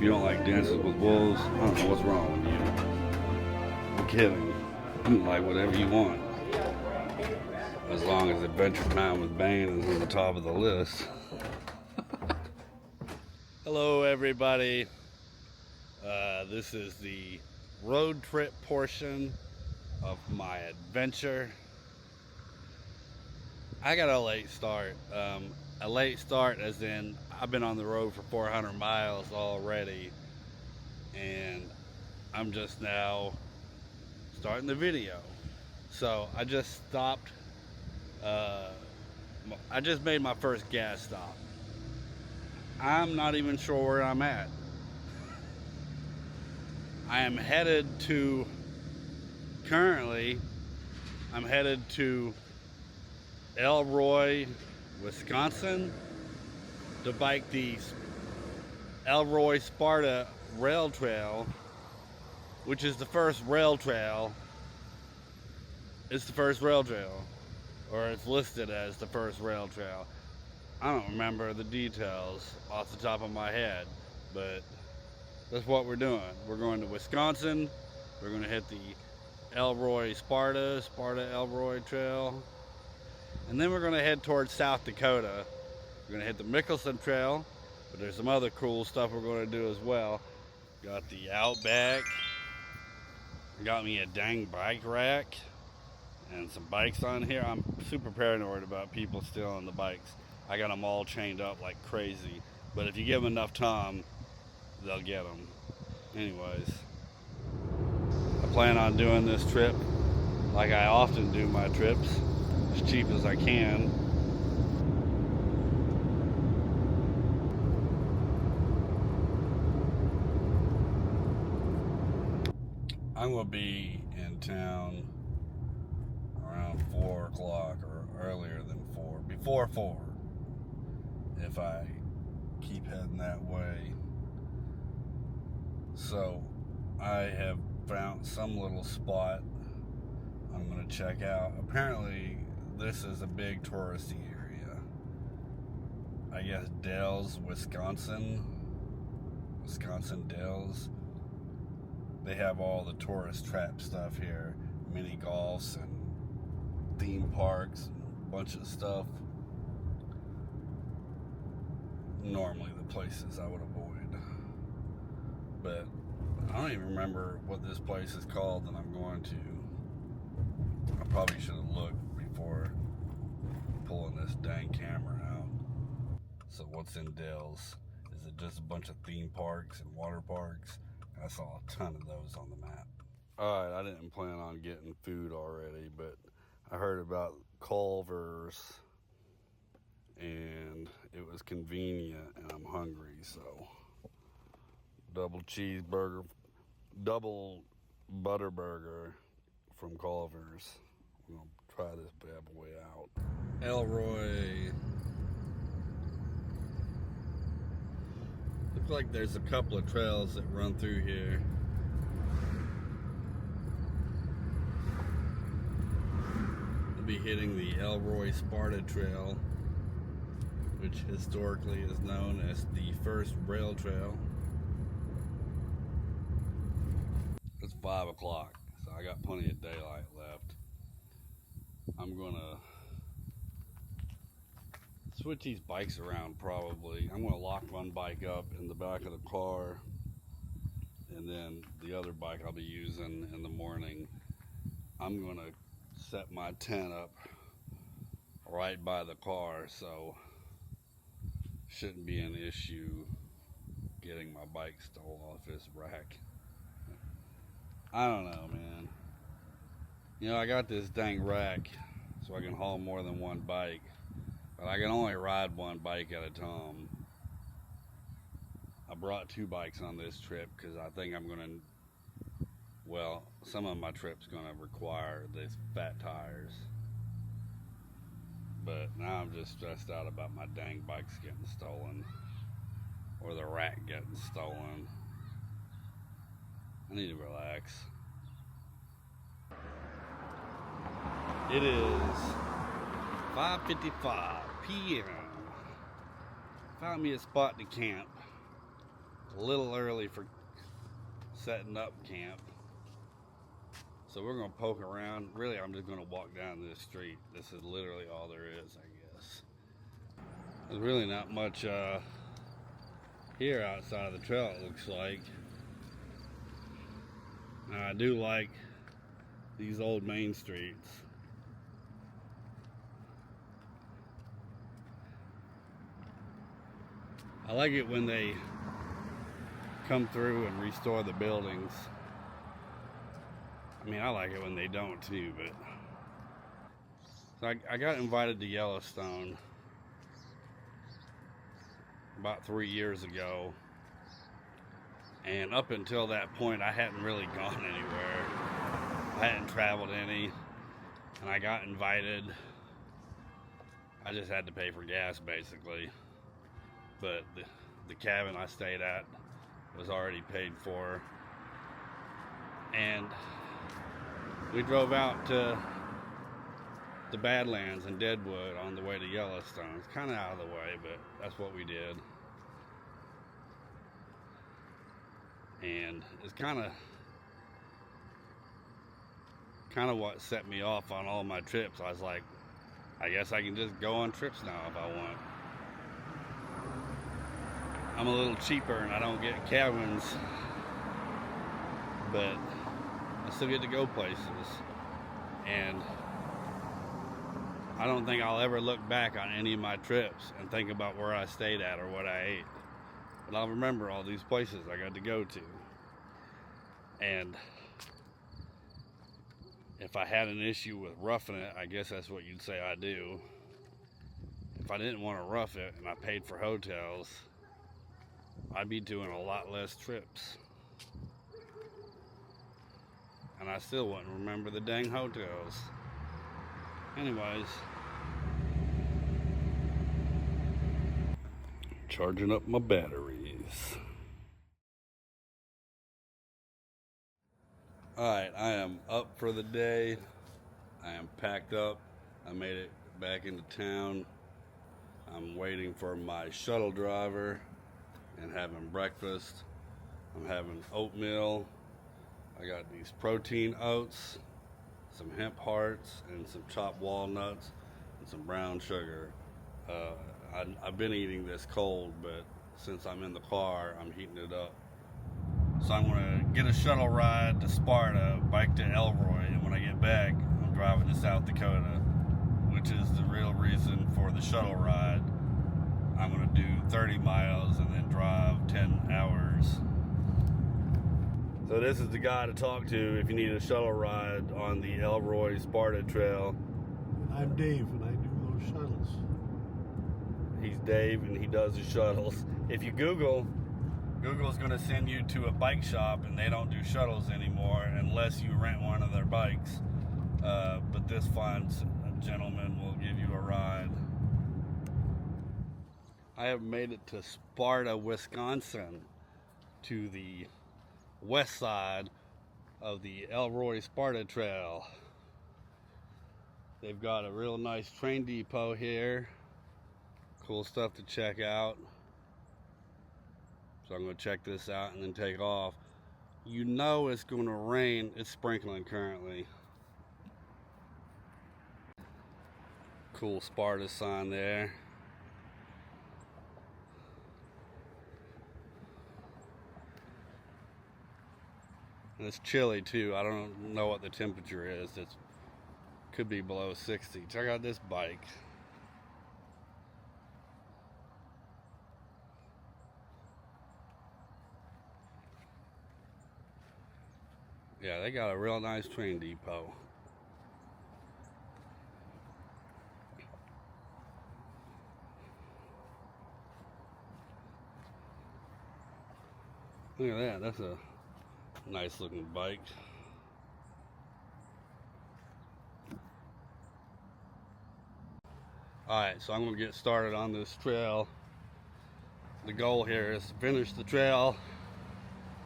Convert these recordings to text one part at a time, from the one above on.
you don't like Dances with Wolves, I don't know what's wrong with you. I'm kidding. You can like whatever you want. As long as Adventure Time with Bane is on the top of the list. Hello everybody. This is the road trip portion of my adventure. I got a late start. A late start as in I've been on the road for 400 miles already, and I'm just now starting the video. So I just stopped. I just made my first gas stop. I'm not even sure where I'm at. I'm headed to Elroy, Wisconsin to bike the Elroy-Sparta rail trail, which is the first rail trail. It's the first rail trail, or it's listed as the first rail trail. I don't remember the details off the top of my head, but that's what we're doing. We're going to Wisconsin. We're going to hit the Elroy-Sparta, Sparta-Elroy Trail. And then we're going to head towards South Dakota. We're going to hit the Mickelson Trail, but there's some other cool stuff we're going to do as well. Got the Outback. Got me a dang bike rack and some bikes on here. I'm super paranoid about people stealing the bikes. I got them all chained up like crazy, but if you give them enough time, they'll get them. Anyways, I plan on doing this trip like I often do my trips, as cheap as I can. I'm going to be in town around 4 o'clock or earlier than 4, before 4, if I keep heading that way. So I have found some little spot I'm going to check out. Apparently this is a big touristy area. I guess Dells, Wisconsin Dells. They have all the tourist trap stuff here. Mini golfs and theme parks and a bunch of stuff. Normally the places I would avoid. But I don't even remember what this place is called, and I'm going to. I probably should have looked before pulling this dang camera out. So what's in Dells? Is it just a bunch of theme parks and water parks? I saw a ton of those on the map. Alright, I didn't plan on getting food already, but I heard about Culver's and it was convenient and I'm hungry, so double cheeseburger, double butter burger from Culver's. We're gonna try this bad boy out. Elroy. Looks like there's a couple of trails that run through here. We'll be hitting the Elroy-Sparta Trail, which historically is known as the first rail trail. It's 5 o'clock, so I got plenty of daylight left. I'm gonna switch these bikes around probably. I'm gonna lock one bike up in the back of the car, and then the other bike I'll be using in the morning. I'm gonna set my tent up right by the car, so shouldn't be an issue getting my bike stole off this rack. I don't know, man. You know, I got this dang rack so I can haul more than one bike, but I can only ride one bike at a time. I brought 2 bikes on this trip because I think I'm gonna, well, some of my trip's gonna require these fat tires. But now I'm just stressed out about my dang bikes getting stolen, or the rack getting stolen. I need to relax. It is 5:55 p.m. Found me a spot to camp. a little early for setting up camp. So we're gonna poke around. Really, I'm just gonna walk down this street. This is literally all there is, I guess. There's really not much here outside of the trail, it looks like. Now, I do like these old main streets. I like it when they come through and restore the buildings. I mean, I like it when they don't too, but so I got invited to Yellowstone about 3 years ago, and up until that point I hadn't really gone anywhere. I hadn't traveled any, and I got invited. I just had to pay for gas basically, but the cabin I stayed at was already paid for, and we drove out to the Badlands and Deadwood on the way to Yellowstone. It's kind of out of the way, but that's what we did. And it's kind of what set me off on all my trips. I was like, I guess I can just go on trips now if I want. I'm a little cheaper and I don't get cabins, but I still get to go places. And I don't think I'll ever look back on any of my trips and think about where I stayed at or what I ate. But I'll remember all these places I got to go to. And if I had an issue with roughing it, I guess that's what you'd say I do. If I didn't want to rough it and I paid for hotels, I'd be doing a lot less trips. And I still wouldn't remember the dang hotels. Anyways, charging up my batteries. Alright, I am up for the day. I am packed up. I made it back into town. I'm waiting for my shuttle driver and having breakfast. I'm having oatmeal. I got these protein oats, some hemp hearts, and some chopped walnuts, and some brown sugar. I've been eating this cold, but since I'm in the car, I'm heating it up. So I'm gonna get a shuttle ride to Sparta, bike to Elroy, and when I get back, I'm driving to South Dakota, which is the real reason for the shuttle ride. I'm gonna do 30 miles and then drive 10 hours. So this is the guy to talk to if you need a shuttle ride on the Elroy-Sparta Trail. I'm Dave, and I do those shuttles. He's Dave, and he does the shuttles. If you Google's going to send you to a bike shop, and they don't do shuttles anymore unless you rent one of their bikes. But this fine gentleman will give you a ride. I have made it to Sparta, Wisconsin, to the west side of the Elroy-Sparta Trail. They've got a real nice train depot here. Cool stuff to check out. So I'm going to check this out and then take off. You know it's going to rain. It's sprinkling currently. Cool Sparta sign there. And it's chilly too. I don't know what the temperature is. It could be below 60. Check out this bike. Yeah, they got a real nice train depot. Look at that. That's a nice looking bike. Alright, so I'm going to get started on this trail. The goal here is to finish the trail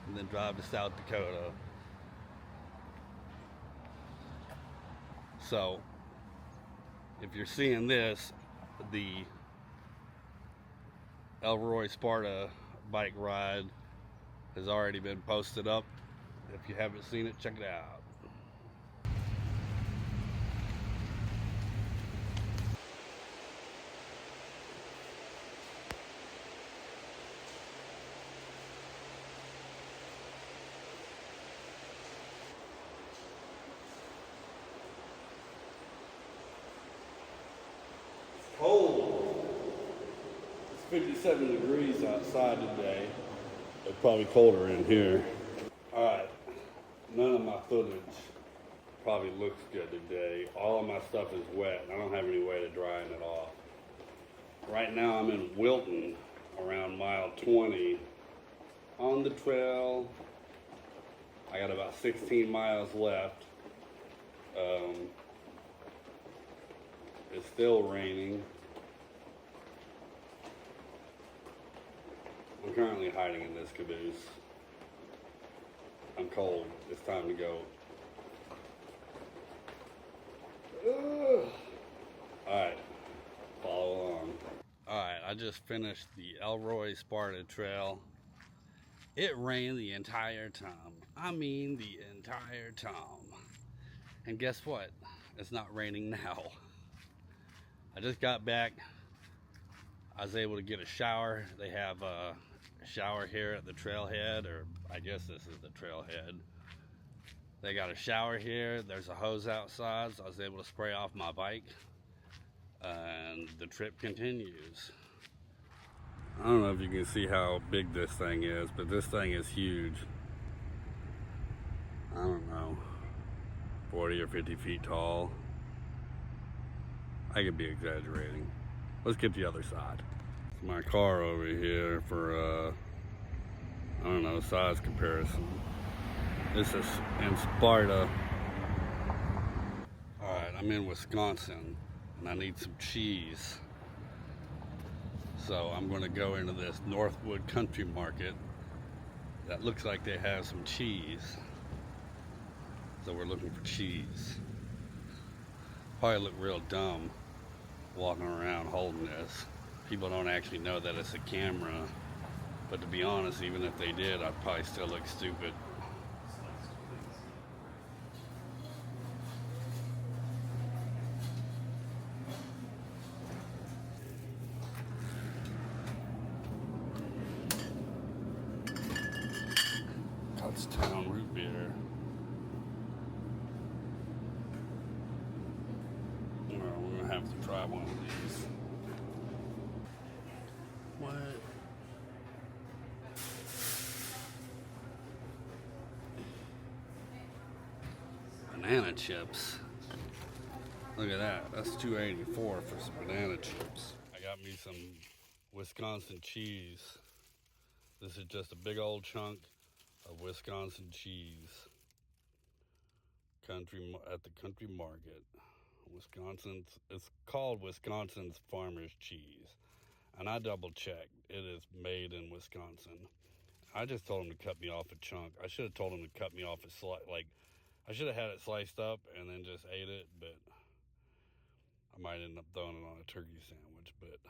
and then drive to South Dakota. So, if you're seeing this, the Elroy-Sparta bike ride has already been posted up. If you haven't seen it, check it out. Cold. It's 57 degrees outside today. It's probably colder in here. Alright, none of my footage probably looks good today. All of my stuff is wet and I don't have any way to drying it off. Right now I'm in Wilton around mile 20 on the trail. I got about 16 miles left. It's still raining. I'm currently hiding in this caboose. I'm cold. It's time to go. Alright, follow along. Alright, I just finished the Elroy-Sparta trail. It rained the entire time. I mean the entire time. And guess what? It's not raining now. I just got back. I was able to get a shower. They have a shower here at the trailhead, or I guess this is the trailhead. They got a shower here. There's a hose outside, so I was able to spray off my bike. And the trip continues. I don't know if you can see how big this thing is, but this thing is huge. I don't know, 40 or 50 feet tall. I could be exaggerating. Let's get the other side. My car over here for, I don't know, size comparison. This is in Sparta. Alright, I'm in Wisconsin and I need some cheese. So I'm gonna go into this Northwood Country Market that looks like they have some cheese. So we're looking for cheese. Probably look real dumb walking around holding this. People don't actually know that it's a camera, but to be honest, even if they did, I'd probably still look stupid. Town root beer. Well, we're gonna have to try one of these. What? Banana chips. Look at that. That's $2.84 for some banana chips. I got me some Wisconsin cheese. This is just a big old chunk of Wisconsin cheese. At the country market. It's called Wisconsin's Farmer's Cheese. And I double checked. It is made in Wisconsin. I just told him to cut me off a chunk. I should have told him to cut me off a slice. Like, I should have had it sliced up and then just ate it, but I might end up throwing it on a turkey sandwich. But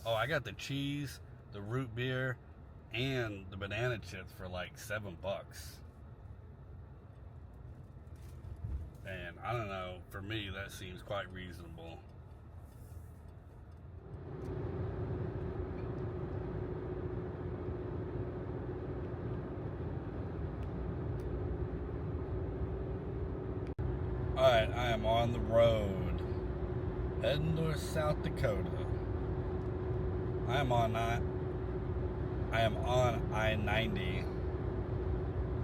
oh, I got the cheese, the root beer, and the banana chips for like $7. And I don't know, for me that seems quite reasonable. Alright, I am on the road, heading to South Dakota. I am on I-90.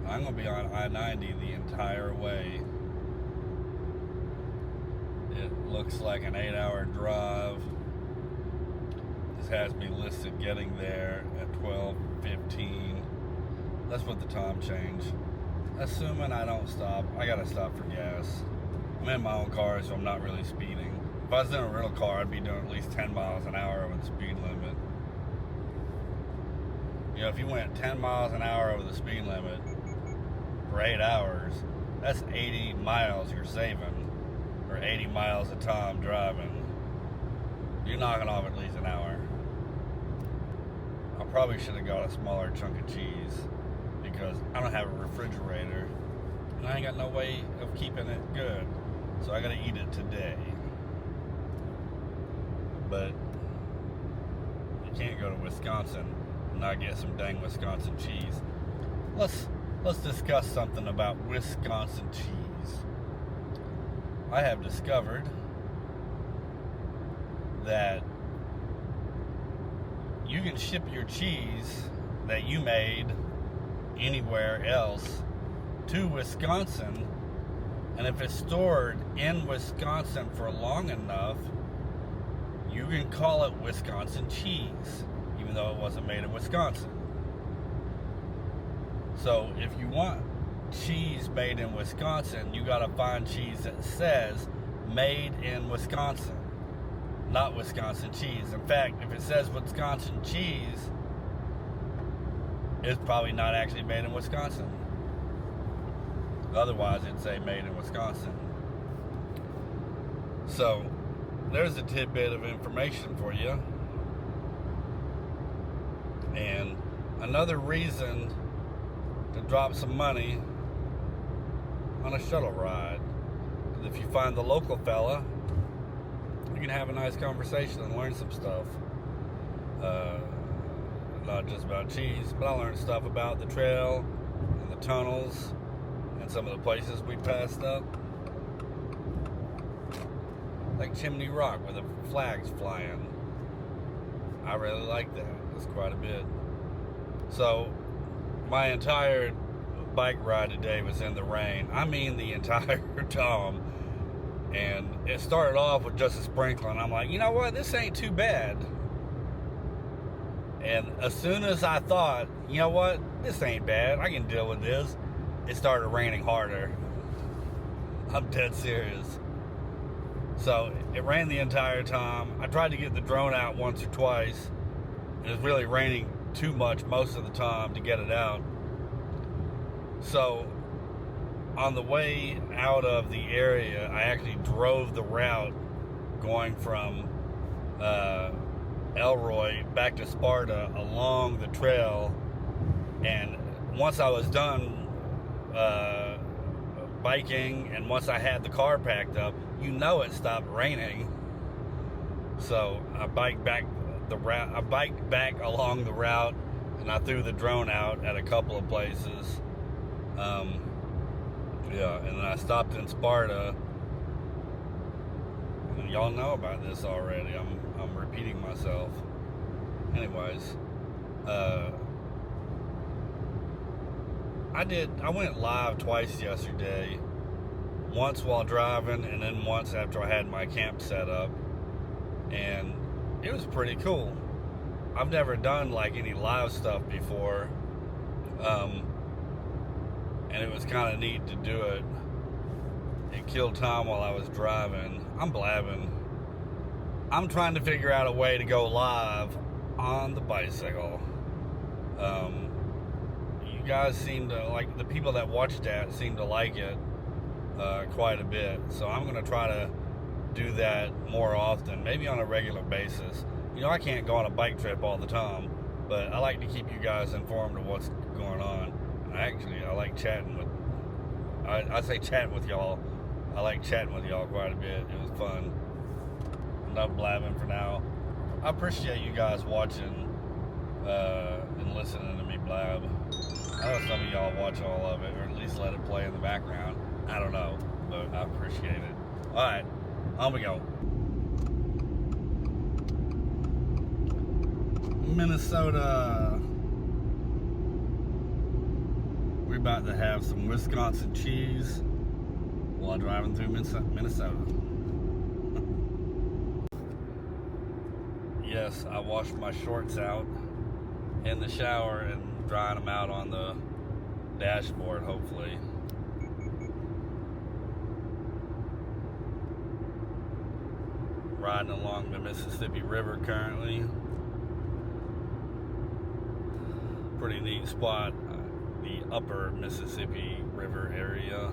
I'm going to be on I-90 the entire way. It looks like an 8-hour drive. This has me listed getting there at 12:15. Let's put the time change. Assuming I don't stop. I got to stop for gas. I'm in my own car, so I'm not really speeding. If I was in a real car, I'd be doing at least 10 miles an hour over the speed limit. You know, if you went 10 miles an hour over the speed limit for 8 hours, that's 80 miles you're saving, or 80 miles of time driving. You're knocking off at least an hour. I probably should have got a smaller chunk of cheese. because I don't have a refrigerator and I ain't got no way of keeping it good. So I gotta eat it today. But you can't go to Wisconsin and not get some dang Wisconsin cheese. Let's discuss something about Wisconsin cheese. I have discovered that you can ship your cheese that you made anywhere else to Wisconsin, and if it's stored in Wisconsin for long enough, you can call it Wisconsin cheese, even though it wasn't made in Wisconsin. So if you want cheese made in Wisconsin, you gotta find cheese that says made in Wisconsin, not Wisconsin cheese. In fact, if it says Wisconsin cheese, it's probably not actually made in Wisconsin. Otherwise, it'd say made in Wisconsin. So, there's a tidbit of information for you. And another reason to drop some money on a shuttle ride. If you find the local fella, you can have a nice conversation and learn some stuff. Not just about cheese, but I learned stuff about the trail and the tunnels and some of the places we passed up. Like Chimney Rock where the flag's flying. I really like that. It's quite a bit. So, my entire bike ride today was in the rain. I mean the entire time. And it started off with just a sprinkle, and I'm like, you know what, this ain't too bad. And as soon as I thought, you know what, this ain't bad, I can deal with this, it started raining harder. I'm dead serious. So it rained the entire time. I tried to get the drone out once or twice. It was really raining too much most of the time to get it out. So on the way out of the area, I actually drove the route going from Elroy back to Sparta along the trail. And once I was done biking and once I had the car packed up, you know it stopped raining. So I biked back along the route, and I threw the drone out at a couple of places. And then I stopped in Sparta. And y'all know about this already. I'm repeating myself. Anyways, I went live twice yesterday. Once while driving, and then once after I had my camp set up. And it was pretty cool. I've never done like any live stuff before. And it was kind of neat to do it. It killed time while I was driving. I'm blabbing. I'm trying to figure out a way to go live on the bicycle. You guys seem to like, the people that watch that seem to like it quite a bit. So I'm going to try to do that more often, maybe on a regular basis. You know, I can't go on a bike trip all the time, but I like to keep you guys informed of what's going on. Actually, I like chatting with, I say chatting with y'all. I like chatting with y'all quite a bit. It was fun. Enough blabbing for now. I appreciate you guys watching and listening to me blab. I know some of y'all watch all of it, or at least let it play in the background. I don't know, but I appreciate it. Alright, on we go. Minnesota. We're about to have some Wisconsin cheese while driving through Minnesota. Yes, I washed my shorts out in the shower and drying them out on the dashboard, hopefully. Riding along the Mississippi River currently. Pretty neat spot. The upper Mississippi River area.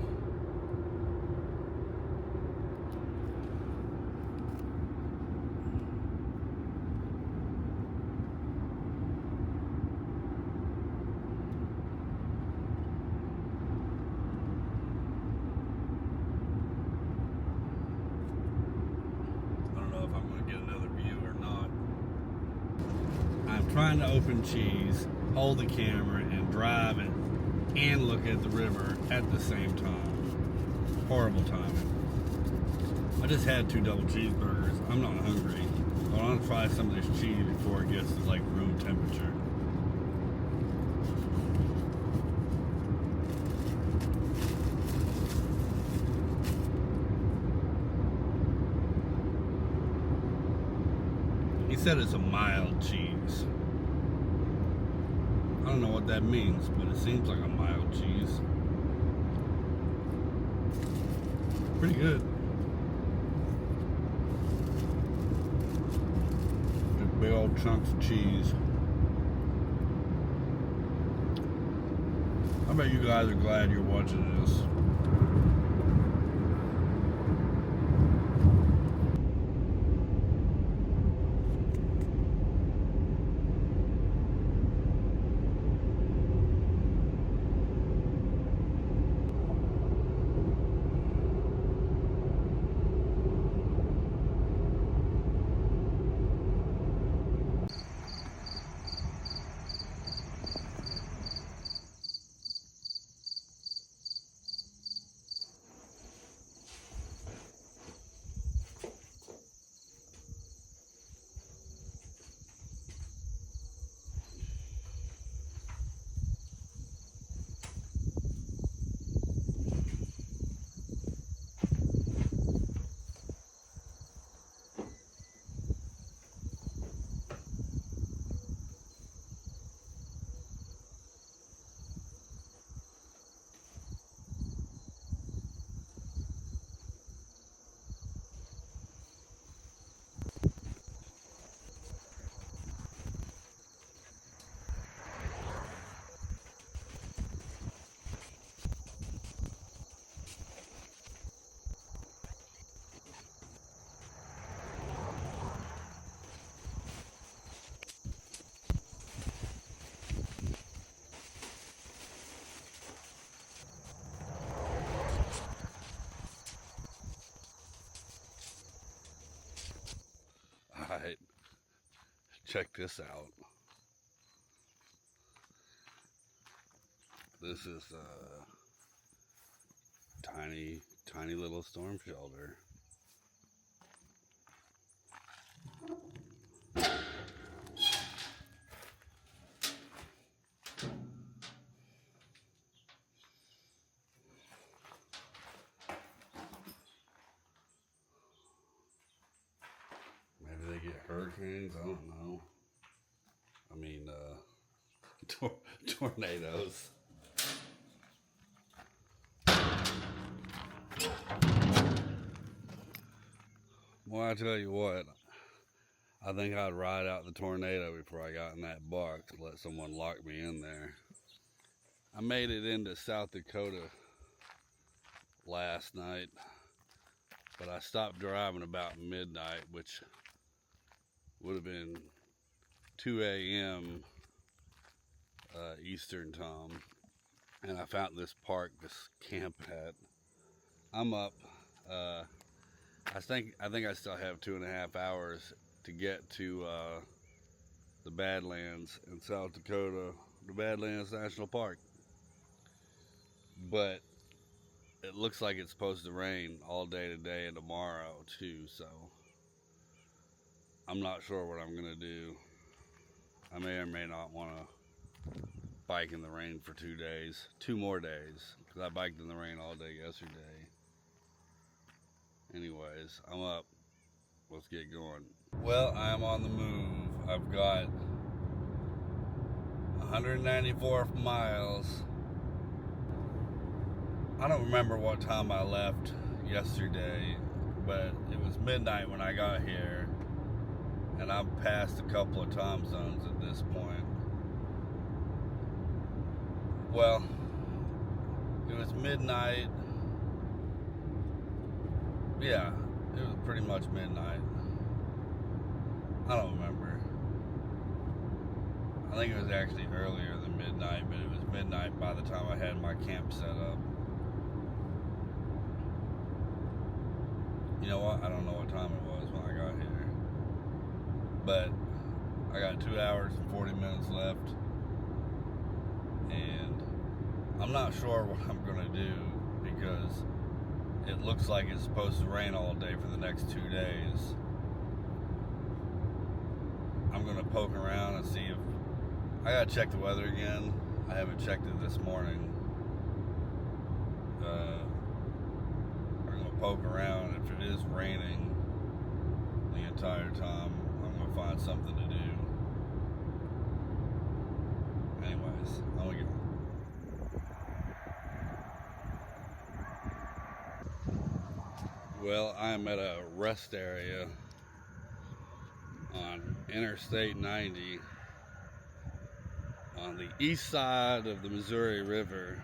trying to open cheese, hold the camera, and drive it, and look at the river at the same time. Horrible timing. I just had 2 double cheeseburgers. I'm not hungry. I want to try some of this cheese before it gets to like room temperature. He said it's a mild cheese. I don't know what that means, but it seems like a mild cheese. Pretty good. Just big old chunks of cheese. I bet you guys are glad you're watching this. Alright, check this out. This is a tiny little storm shelter. Hurricanes, I don't know. I mean, tornadoes. Well, I tell you what, I think I'd ride out the tornado before I got in that box, let someone lock me in there. I made it into South Dakota last night, but I stopped driving about midnight, which would have been 2 a.m. Eastern time, and I found this park, this camp at. I'm up. I think I still have 2.5 hours to get to the Badlands in South Dakota, the Badlands National Park. But it looks like it's supposed to rain all day today and tomorrow too, so I'm not sure what I'm gonna do. I may or may not want to bike in the rain for 2 more days, because I biked in the rain all day yesterday. Anyways, I'm up. Let's get going. Well, I am on the move. I've got 194 miles. I don't remember what time I left yesterday, but it was midnight when I got here. And I'm past a couple of time zones at this point. Well, it was midnight. Yeah, it was pretty much midnight. I don't remember. I think it was actually earlier than midnight, but it was midnight by the time I had my camp set up. You know what? I don't know what time it was when I got here. But I got 2 hours and 40 minutes left, and I'm not sure what I'm gonna do because it looks like it's supposed to rain all day for the next 2 days. I'm gonna poke around and see if I gotta check the weather again. I haven't checked it this morning. I'm gonna poke around. If it is raining the entire time, I'm gonna find something to do. Anyways, I'm gonna get. Well, I'm at a rest area on Interstate 90 on the east side of the Missouri River.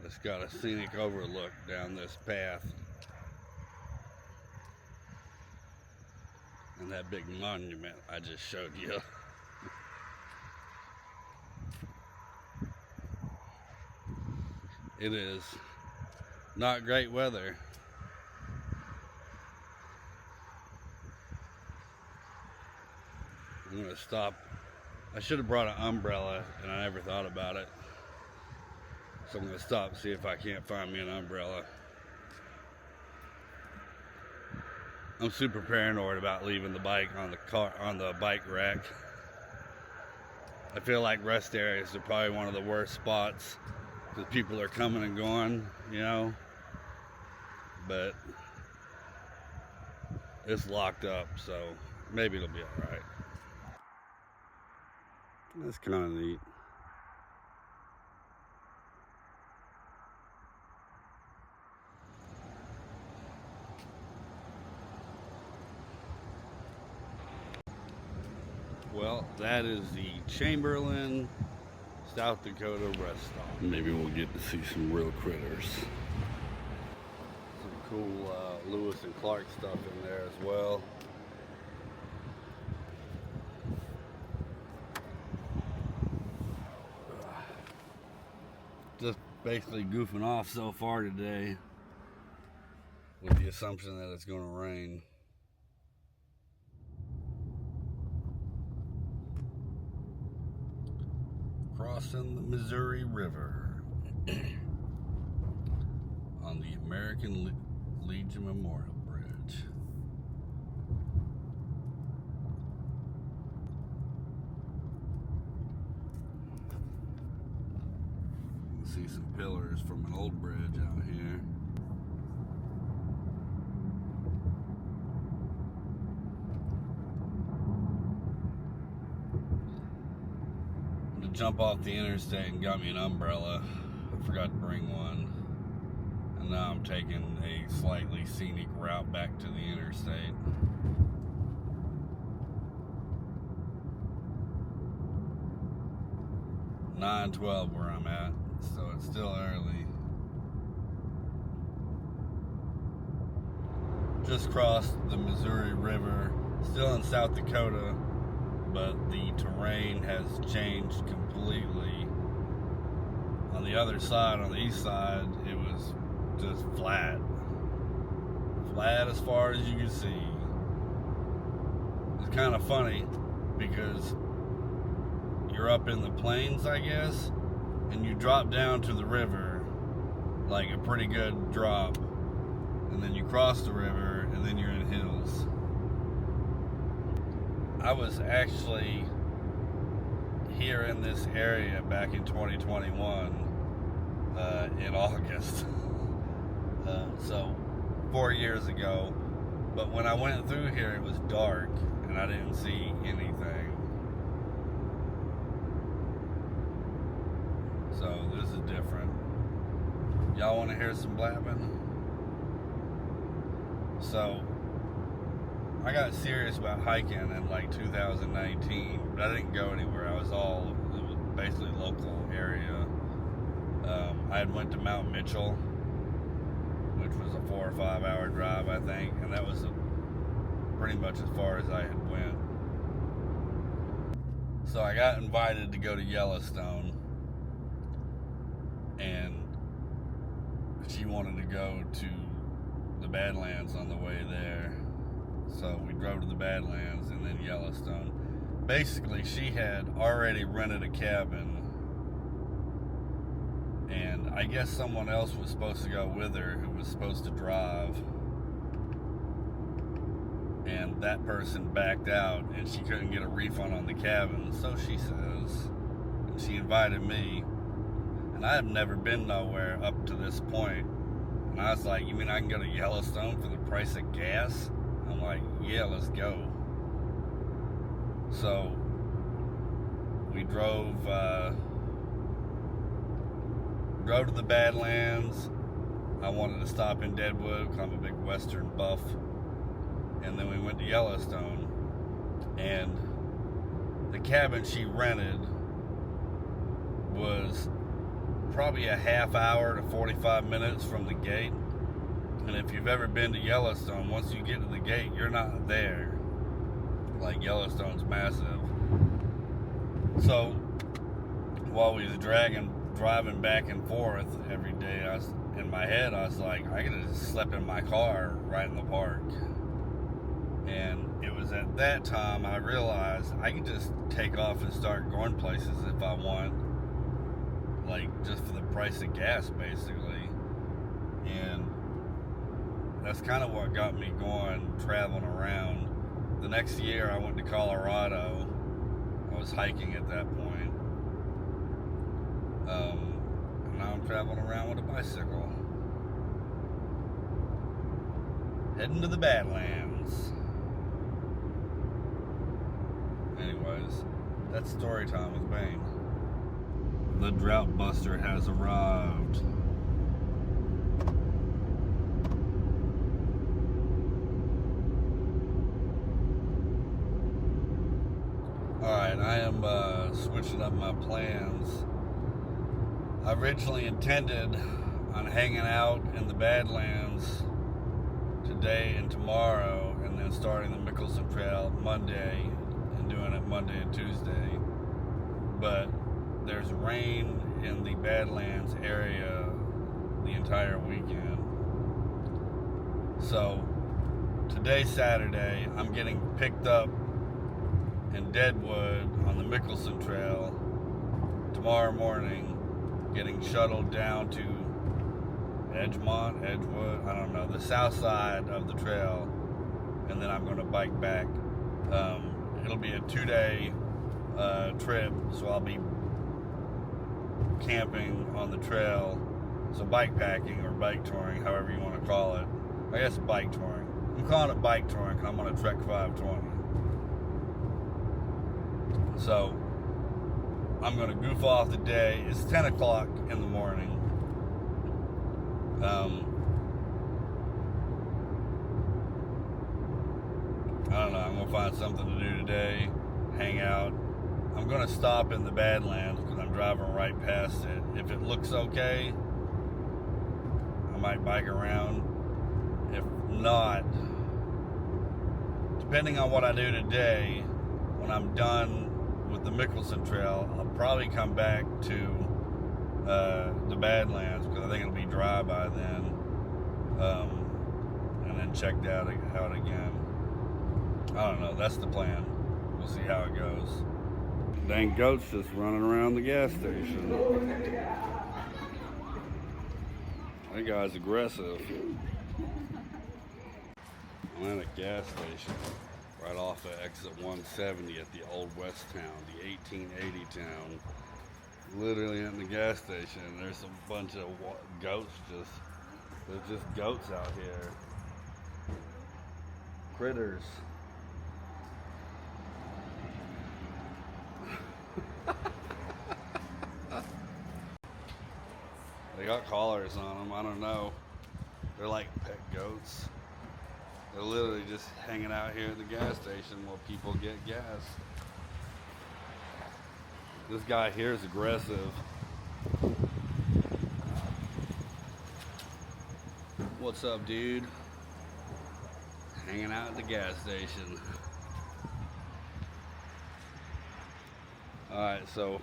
It's got a scenic overlook down this path. And that big monument I just showed you. It is not great weather. I'm gonna stop. I should have brought an umbrella and I never thought about it. So I'm gonna stop and see if I can't find me an umbrella. I'm super paranoid about leaving the bike on the bike rack. I feel like rest areas are probably one of the worst spots because people are coming and going, you know. But it's locked up, so maybe it'll be all right. That's kind of neat. Well, that is the Chamberlain, South Dakota rest stop. Maybe we'll get to see some real critters. Some cool Lewis and Clark stuff in there as well. Just basically goofing off so far today with the assumption that it's going to rain. Crossing the Missouri River on the American Legion Memorial Bridge. You can see some pillars from an old bridge out here. Jump off the interstate and got me an umbrella. I forgot to bring one. And now I'm taking a slightly scenic route back to the interstate. (9:12) where I'm at, so it's still early. Just crossed the Missouri River, still in South Dakota, but the terrain has changed completely. On the other side, on the east side, it was just flat. Flat as far as you could see. It's kind of funny because you're up in the plains, I guess, and you drop down to the river, like a pretty good drop, and then you cross the river, and then you're in hills. I was actually here in this area back in 2021 in August, so 4 years ago, but when I went through here it was dark and I didn't see anything. So this is different. Y'all want to hear some blabbing? So I got serious about hiking in like 2019, but I didn't go anywhere. It was basically local area. I had went to Mount Mitchell, which was a 4 or 5 hour drive, I think, and that was pretty much as far as I had went. So I got invited to go to Yellowstone, and she wanted to go to the Badlands on the way there. So we drove to the Badlands and then Yellowstone. Basically, she had already rented a cabin, and I guess someone else was supposed to go with her who was supposed to drive, and that person backed out and she couldn't get a refund on the cabin, so she says, and she invited me, and I have never been nowhere up to this point, and I was like, you mean I can go to Yellowstone for the price of gas? I'm like, yeah, let's go. So we drove to the Badlands. I wanted to stop in Deadwood because I'm a big Western buff. And then we went to Yellowstone. And the cabin she rented was probably a half hour to 45 minutes from the gate. And if you've ever been to Yellowstone, once you get to the gate, you're not there. Like, Yellowstone's massive. So while we was driving back and forth every day, in my head I was like, I could have just slept in my car right in the park. And it was at that time I realized I could just take off and start going places if I want, like, just for the price of gas, basically. And that's kind of what got me going, traveling around. The next year I went to Colorado. I was hiking at that point. And now I'm traveling around with a bicycle. Heading to the Badlands. Anyways, that's story time with Bane. The drought buster has arrived. Alright, I am switching up my plans. I originally intended on hanging out in the Badlands today and tomorrow, and then starting the Mickelson Trail Monday and doing it Monday and Tuesday. But there's rain in the Badlands area the entire weekend. So today's Saturday, I'm getting picked up in Deadwood on the Mickelson Trail. Tomorrow morning, getting shuttled down to Edgemont, Edgewood, I don't know, the south side of the trail, and then I'm going to bike back. It'll be a 2-day trip, so I'll be camping on the trail, so bike packing or bike touring, however you want to call it. I guess bike touring. I'm calling it bike touring because I'm on a Trek 520. So I'm going to goof off the day. It's 10 o'clock in the morning. I don't know, I'm going to find something to do today, hang out. I'm going to stop in the Badlands because I'm driving right past it. If it looks okay, I might bike around. If not, depending on what I do today, when I'm done with the Mickelson Trail, I'll probably come back to the Badlands because I think it'll be dry by then, and then check that out again. I don't know, that's the plan. We'll see how it goes. Dang goats just running around the gas station. That guy's aggressive. I'm at a gas station right off of exit 170 at the old West town, the 1880 town. Literally in the gas station, there's a bunch of goats there's just goats out here. Critters. They got collars on them, I don't know. They're like pet goats. They're literally just hanging out here at the gas station while people get gas. This guy here is aggressive. What's up, dude? Hanging out at the gas station. Alright, so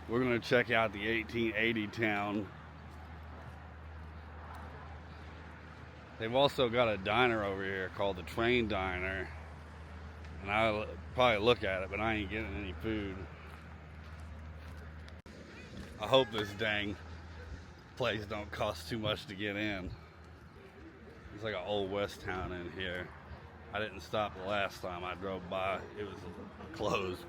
we're gonna check out the 1880 town. They've also got a diner over here called the Train Diner. And I'll probably look at it, but I ain't getting any food. I hope this dang place don't cost too much to get in. It's like an old west town in here. I didn't stop the last time I drove by. It was closed.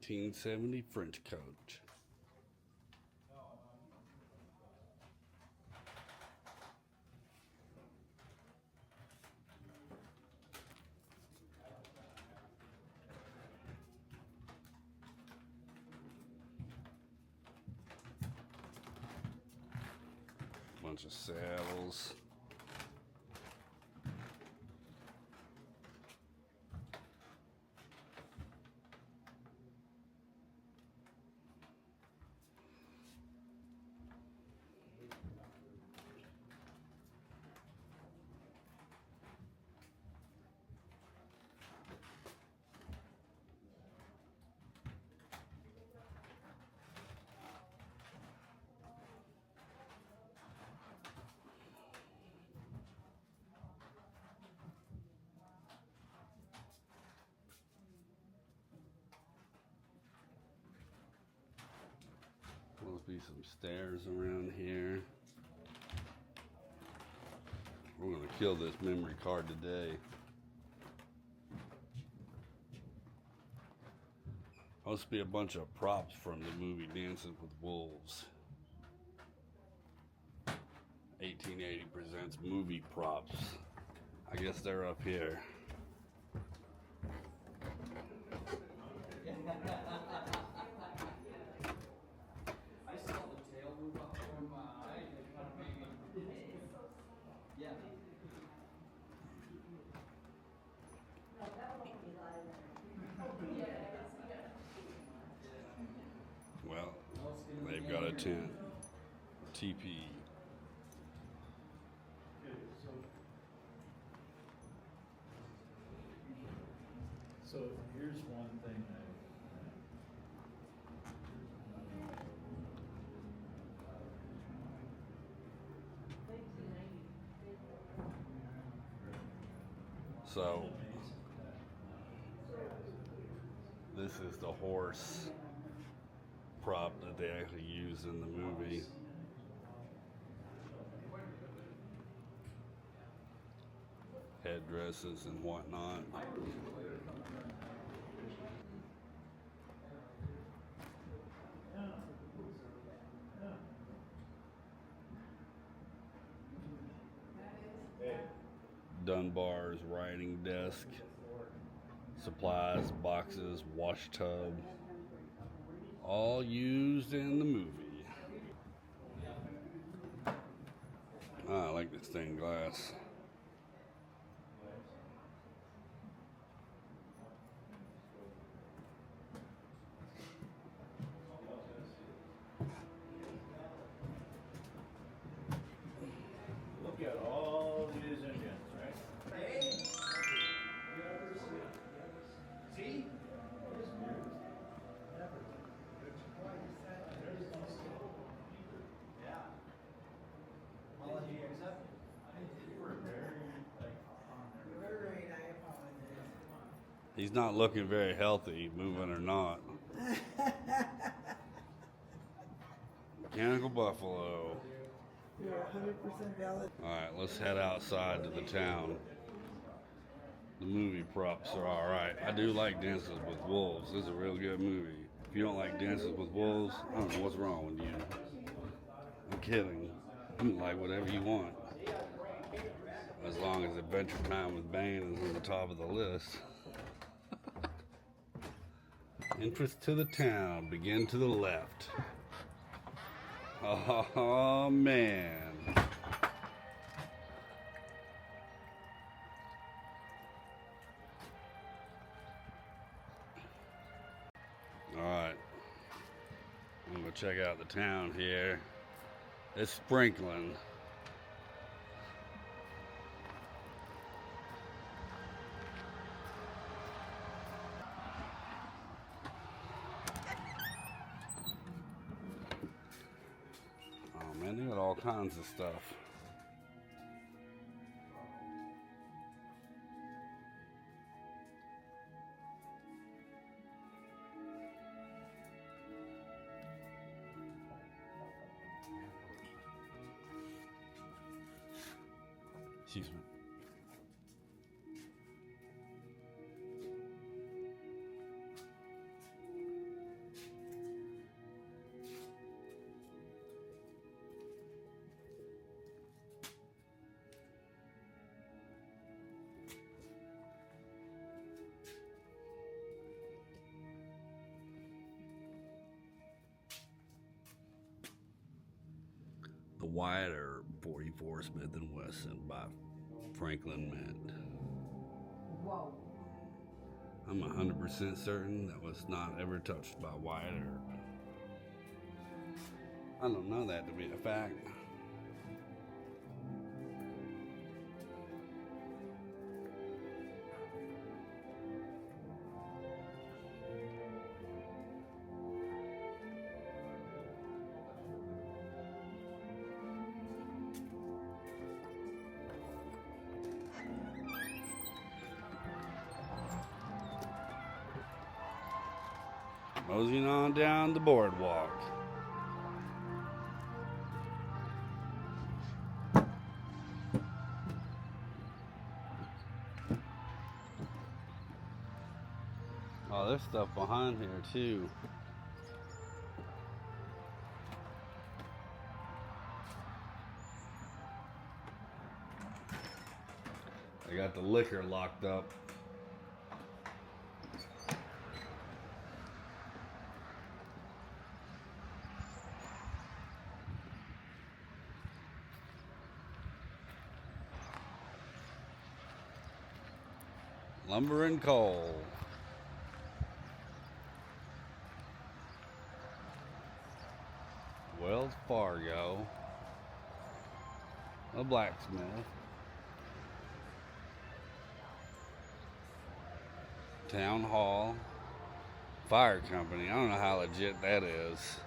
$18.70 French coach. Bunch of saddles. Must be some stairs around here. We're gonna kill this memory card today. Must be a bunch of props from the movie Dances with Wolves. 1880 presents movie props. I guess they're up here. Well, they've got a tent. TP. So here's one thing So, this is the horse prop that they actually use in the movie. Headdresses and whatnot. Dunbar's writing desk, supplies, boxes, wash tub, all used in the movie. I like the stained glass. Look at all these engines, right? Hey! See? Yeah. I'll let you accept it. You were very, I apologize. He's not looking very healthy, moving or not. Mechanical Buffalo. You're 100% valid. Alright, let's head outside to the town. The movie props are alright. I do like Dances with Wolves. This is a real good movie. If you don't like Dances with Wolves, I don't know what's wrong with you. I'm kidding. You can like whatever you want. As long as Adventure Time with Bane is on the top of the list. Entrance to the town. Begin to the left. Oh, man. check out the town here. It's sprinkling. Oh man, they got all kinds of stuff. Excuse me. The Wyatt or 44 Smith & Wesson by Franklin Mint. Whoa. I'm 100% certain that was not ever touched by Wyatt Earp. I don't know that to be a fact. Moseying on down the boardwalk. Oh, there's stuff behind here too. They got the liquor locked up. Lumber and coal. Wells Fargo. A blacksmith. Town Hall. Fire company. I don't know how legit that is.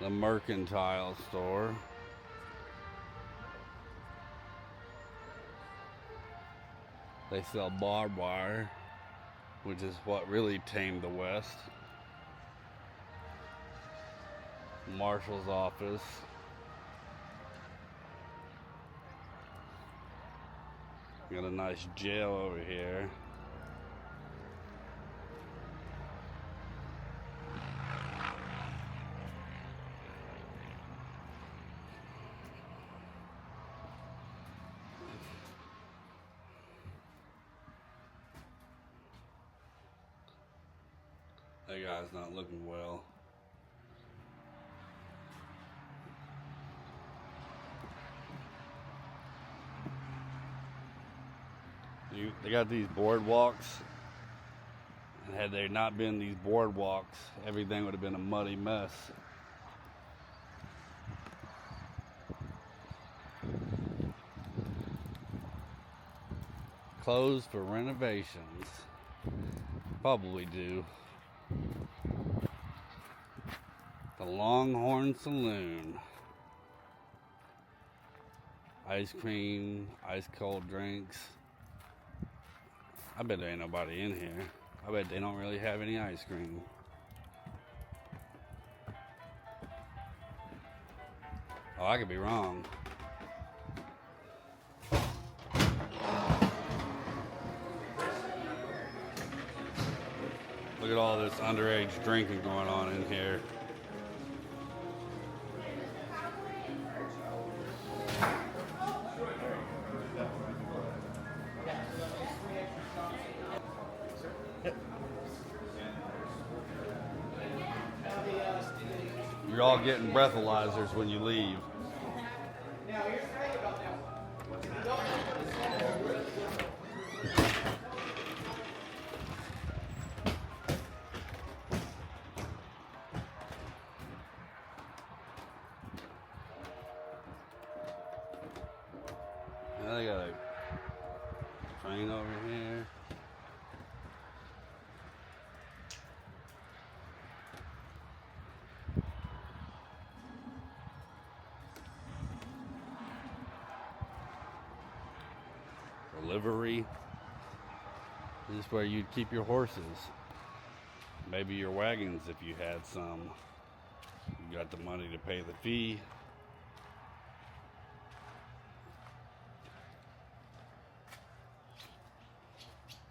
The mercantile store. They sell barbed wire, which is what really tamed the West. Marshal's office. Got a nice jail over here. That guy's not looking well. They got these boardwalks, and had there not been these boardwalks, everything would have been a muddy mess. Closed for renovations. Probably do. The Longhorn Saloon. Ice cream, ice cold drinks. I bet there ain't nobody in here. I bet they don't really have any ice cream. Oh, I could be wrong. Look at all this underage drinking going on in here. You're all getting breathalyzers when you leave. Now they got a train over here. A livery. This is where you'd keep your horses. Maybe your wagons if you had some. You got the money to pay the fee.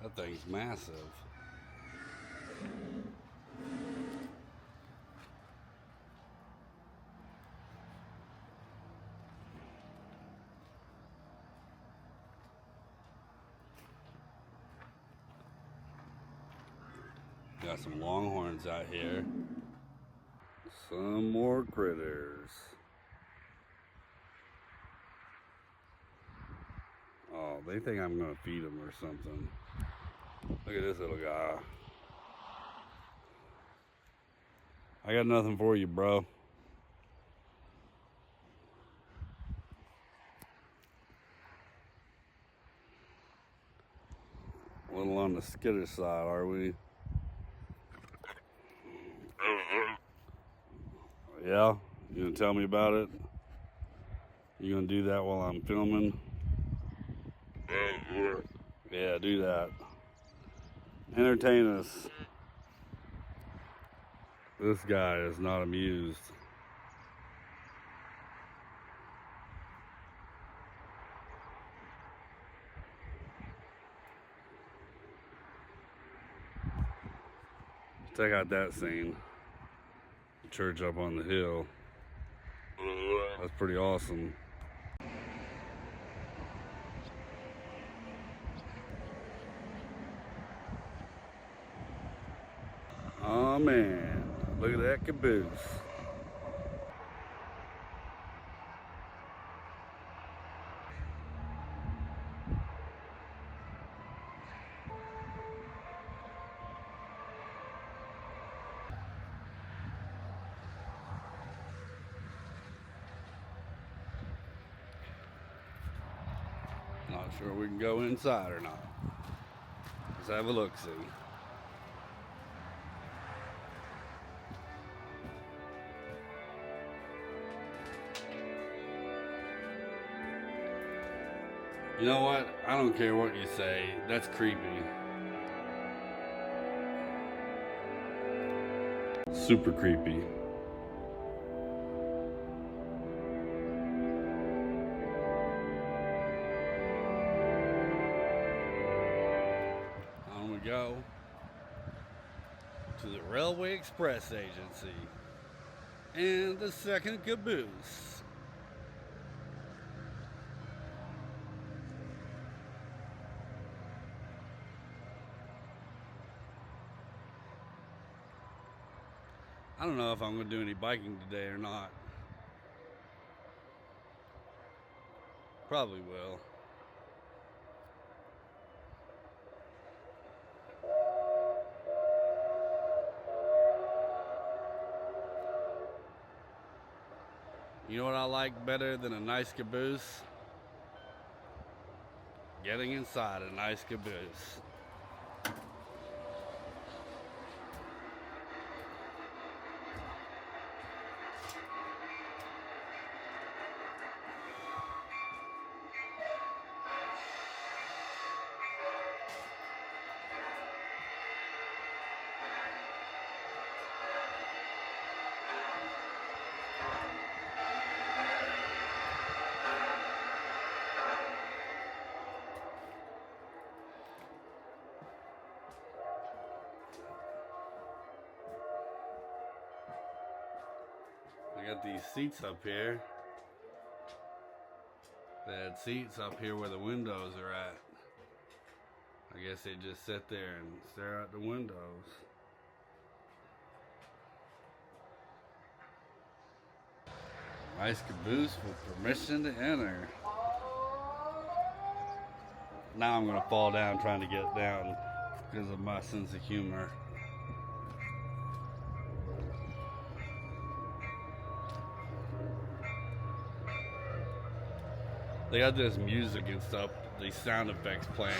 That thing's massive. Got some longhorns out here. Some more critters. Oh, they think I'm gonna feed them or something. Look at this little guy. I got nothing for you, bro. A little on the skittish side, are we? Yeah? You gonna tell me about it? You gonna do that while I'm filming? Yeah, do that. Entertain us. This guy is not amused. Check out that scene. The church up on the hill. That's pretty awesome. Oh man, look at that caboose. Not sure we can go inside or not. Let's have a look-see. You know what? I don't care what you say. That's creepy. Super creepy. On we go to the Railway Express Agency and the second caboose. I don't know if I'm going to do any biking today or not. Probably will. You know what I like better than a nice caboose? Getting inside a nice caboose. I got these seats up here. They had seats up here where the windows are at. I guess they just sit there and stare out the windows. Nice caboose with permission to enter. Now I'm gonna fall down trying to get down because of my sense of humor. They got this music and stuff, these sound effects playing.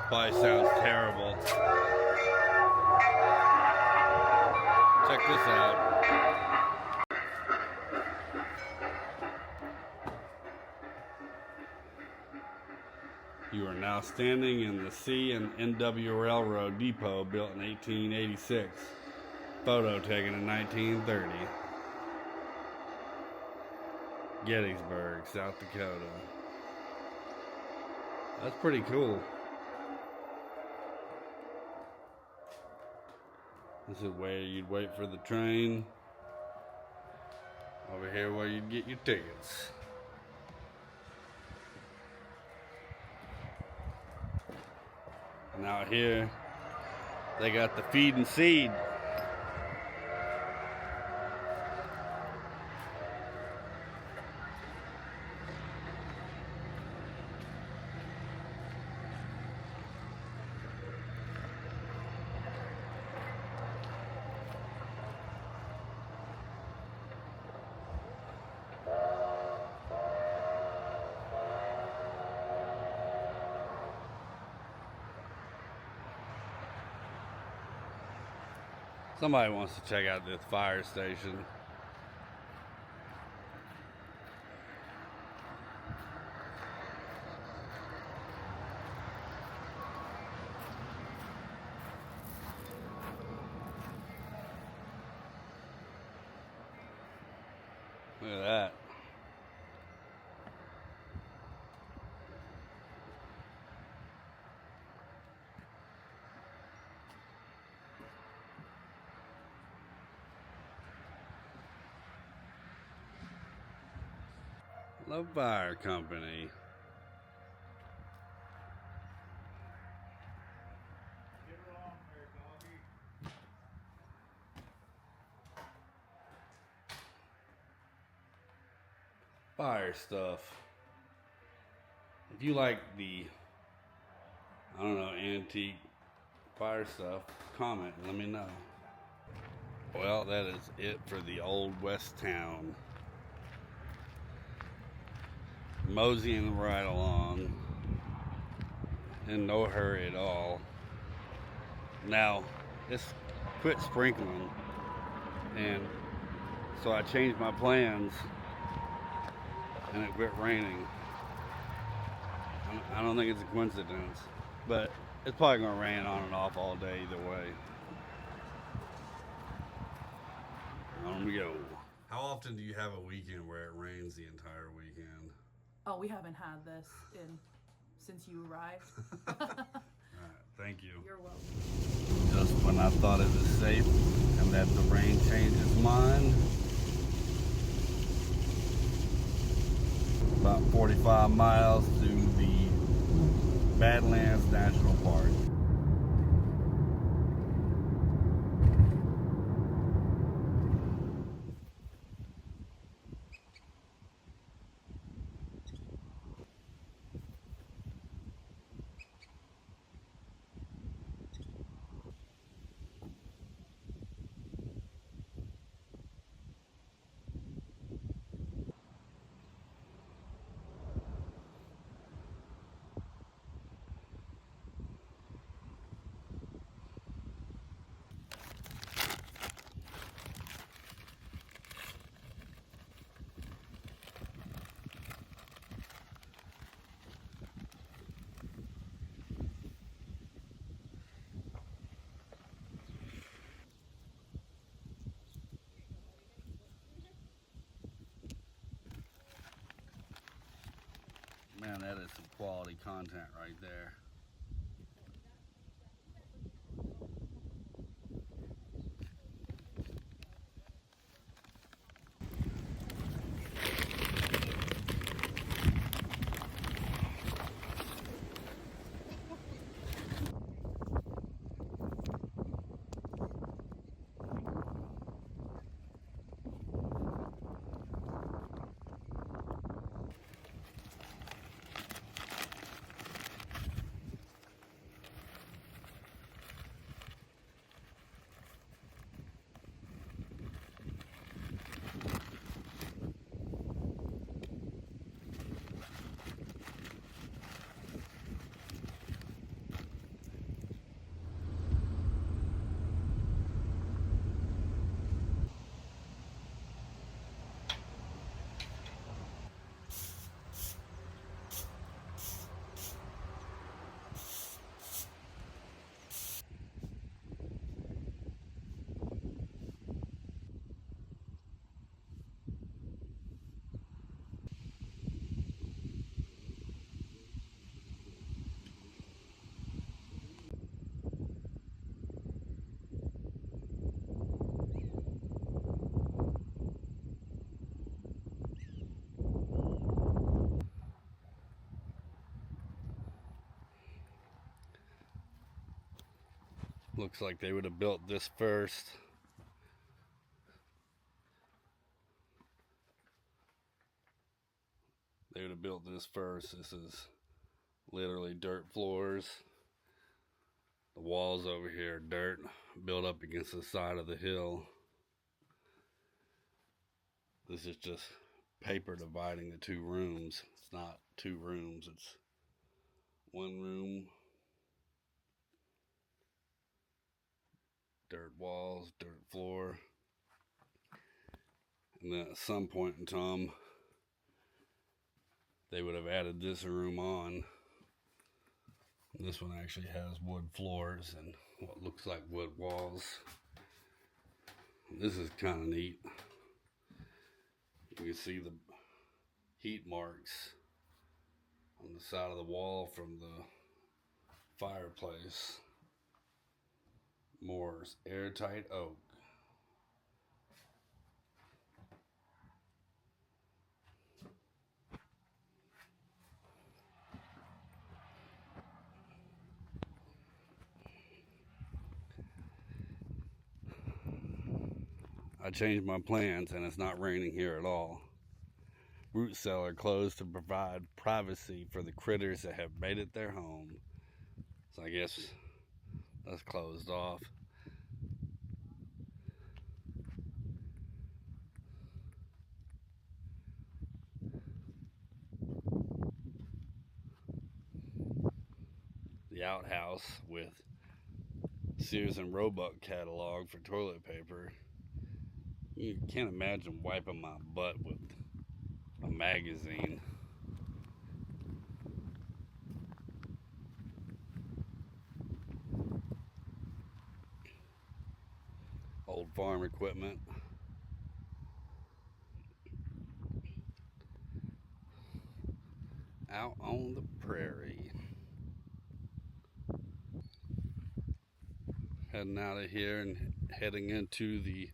Probably sounds terrible. Check this out. You are now standing in the C and NW Railroad Depot built in 1886. Photo taken in 1930. Gettysburg, South Dakota. That's pretty cool. This is where you'd wait for the train. Over here where you'd get your tickets. And out here, they got the feed and seed. Somebody wants to check out this fire station. Look at that. The fire company. Fire stuff. If you like the, I don't know, antique fire stuff, comment and let me know. Well, that is it for the Old West Town. Moseying right along in no hurry at all. Now it's quit sprinkling, and so I changed my plans and it quit raining. I don't think it's a coincidence, but it's probably gonna rain on and off all day either way. On we go. How often do you have a weekend where it rains the entire weekend? Oh, we haven't had this since you arrived. All right, thank you. You're welcome. Just when I thought it was safe and that the rain changed its mind, about 45 miles to the Badlands National Park. Man, that is some quality content right there. looks like they would have built this first. They would have built this first. This is literally dirt floors. The walls over here are dirt built up against the side of the hill. This is just paper dividing the two rooms. It's not two rooms, it's one room. Dirt walls, dirt floor. And then at some point in time, they would have added this room on. This one actually has wood floors and what looks like wood walls. This is kind of neat. You can see the heat marks on the side of the wall from the fireplace. More airtight oak. I changed my plans and it's not raining here at all. Root cellar closed to provide privacy for the critters that have made it their home. So I guess that's closed off. The outhouse with Sears and Roebuck catalog for toilet paper. You can't imagine wiping my butt with a magazine. Old farm equipment. Out on the prairie. Heading out of here and heading into the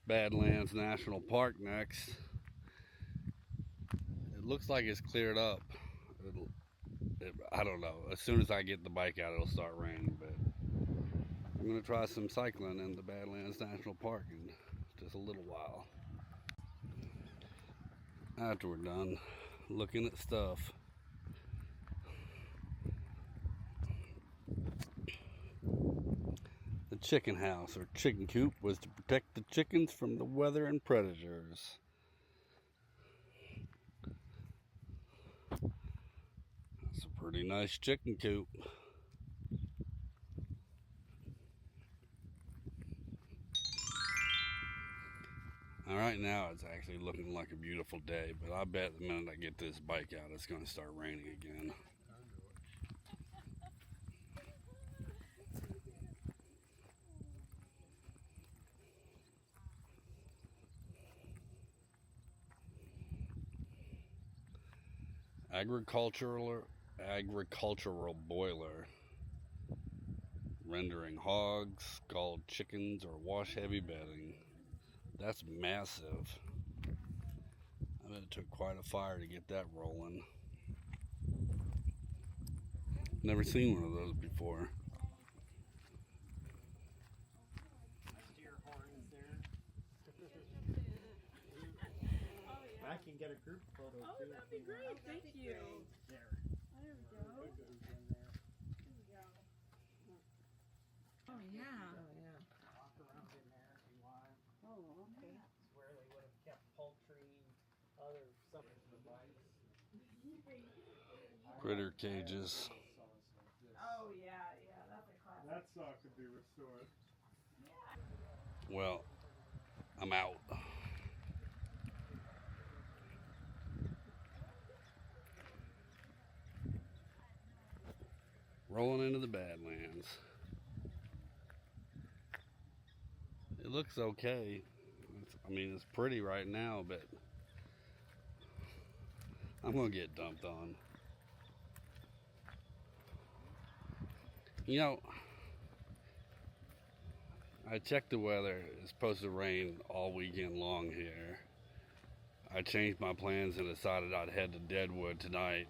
Badlands National Park next. It looks like it's cleared up. I don't know. As soon as I get the bike out, it'll start raining. But I'm going to try some cycling in the Badlands National Park in just a little while. After we're done looking at stuff. The chicken house or chicken coop was to protect the chickens from the weather and predators. That's a pretty nice chicken coop. Alright, now it's actually looking like a beautiful day, but I bet the minute I get this bike out, it's going to start raining again. Agricultural boiler. Rendering hogs, scald chickens, or wash heavy bedding. That's massive. I bet it took quite a fire to get that rolling. Never seen one of those before. Deer horns there. I can get a group photo. Oh, that'd be great. Thank you. There. There we go. It goes in there. Oh, yeah. Walk around in there if you want. Oh, okay. It's where they would have kept poultry, other something for bikes. Critter cages. Oh, yeah, that's a classic. That saw could be restored. Well, I'm out. Rolling into the Badlands. It looks okay. It's pretty right now, but I'm gonna get dumped on. You know, I checked the weather. It's supposed to rain all weekend long here. I changed my plans and decided I'd head to Deadwood tonight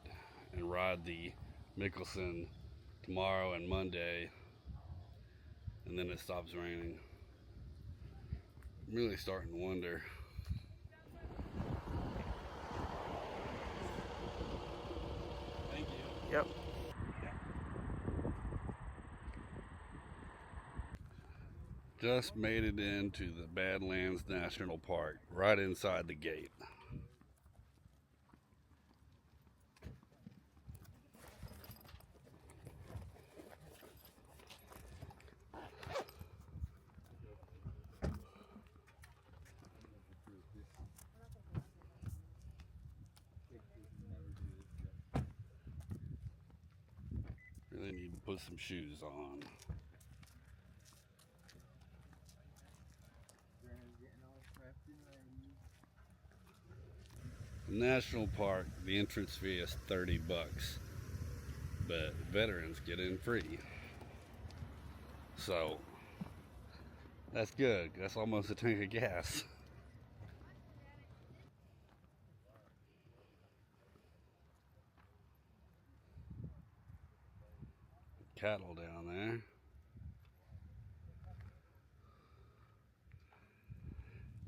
and ride the Mickelson tomorrow and Monday. and then it stops raining. I'm really starting to wonder. Thank you. Yep. Just made it into the Badlands National Park, right inside the gate. Really need to put some shoes on. National Park, the entrance fee is $30, but veterans get in free. So that's good. That's almost a tank of gas. Cattle down there.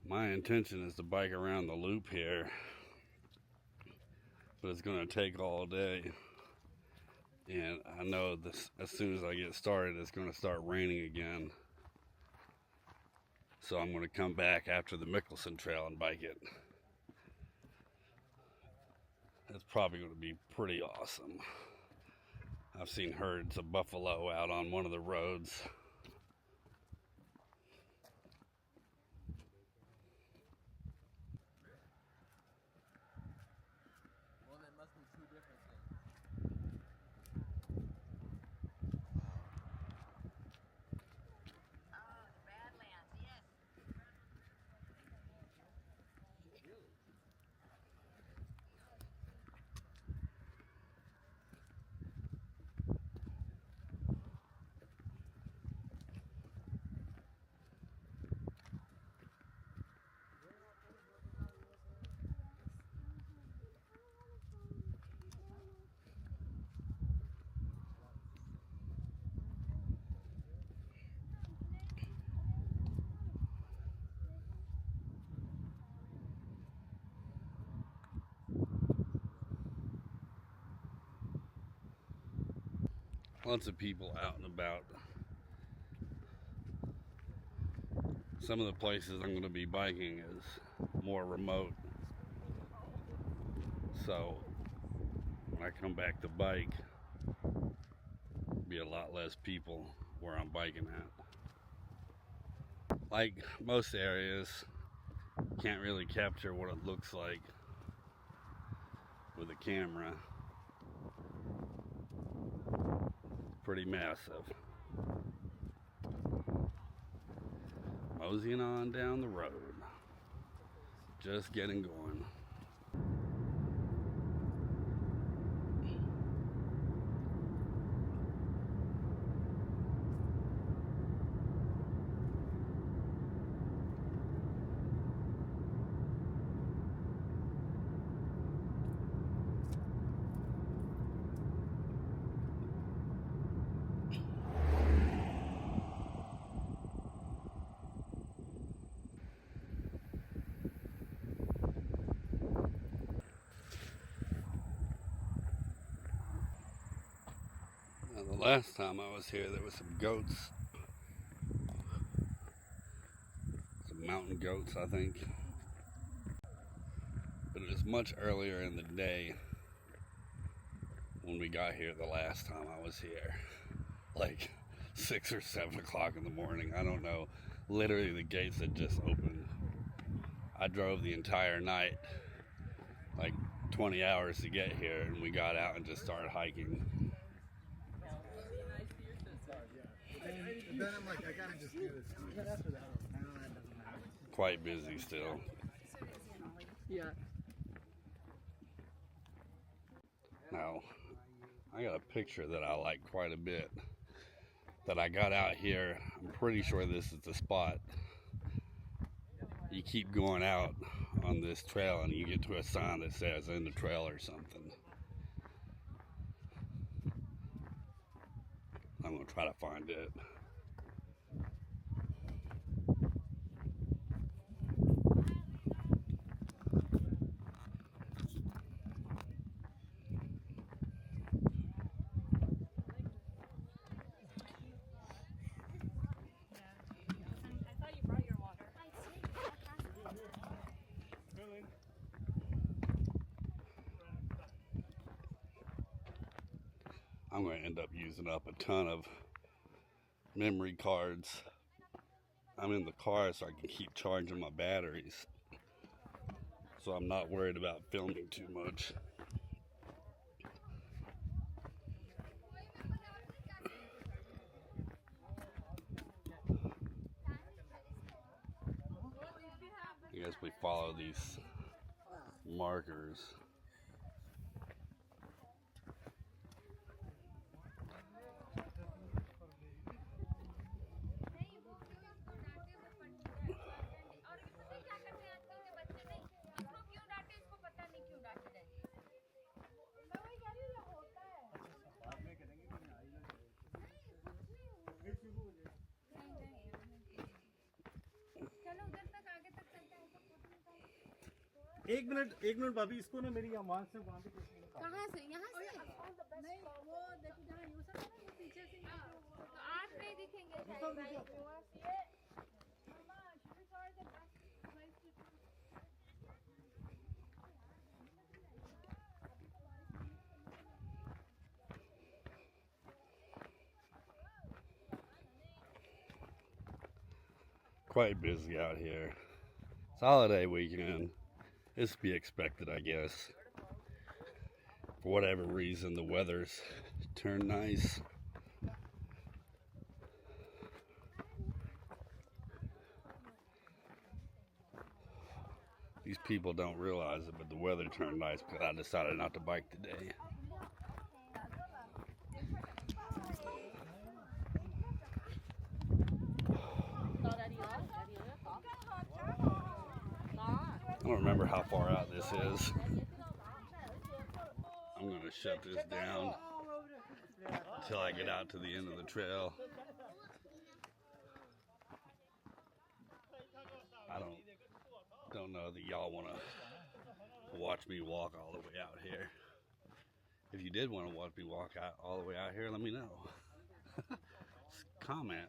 My intention is to bike around the loop here, but it's going to take all day, and I know this, as soon as I get started it's going to start raining again, so I'm going to come back after the Mickelson Trail and bike it. It's probably going to be pretty awesome. I've seen herds of buffalo out on one of the roads. Lots of people out and about. Some of the places I'm going to be biking is more remote, so when I come back to bike, be a lot less people where I'm biking at. Like most areas, can't really capture what it looks like with a camera. Pretty massive. Moseying on down the road. Just getting going. The last time I was here, there was some goats, some mountain goats, I think, but it was much earlier in the day when we got here the last time I was here, like 6 or 7 o'clock in the morning. I don't know. Literally, the gates had just opened. I drove the entire night, like 20 hours to get here, and we got out and just started hiking. Then I'm like, I gotta just do this. After that, I know that doesn't matter. Quite busy still. Yeah. Now, I got a picture that I like quite a bit that I got out here. I'm pretty sure this is the spot. You keep going out on this trail and you get to a sign that says "End the trail" or something. I'm gonna try to find it. I'm going to end up using up a ton of memory cards. I'm in the car so I can keep charging my batteries. So I'm not worried about filming too much. I guess we follow these markers. एक minute भाभी, इसको ना मेरी आवाज से वहां पे कहाँ से? यहाँ से? नहीं, वो देखो जहाँ यूसुफ है ना, वो पीछे से तो आप नहीं दिखेंगे शायद। Quite busy out here. It's holiday weekend. It's to be expected, I guess. For whatever reason, the weather's turned nice. These people don't realize it, but the weather turned nice because I decided not to bike today. I don't remember how far out this is. I'm going to shut this down until I get out to the end of the trail. I don't know that y'all want to watch me walk all the way out here. If you did want to watch me walk out all the way out here, let me know. Comment.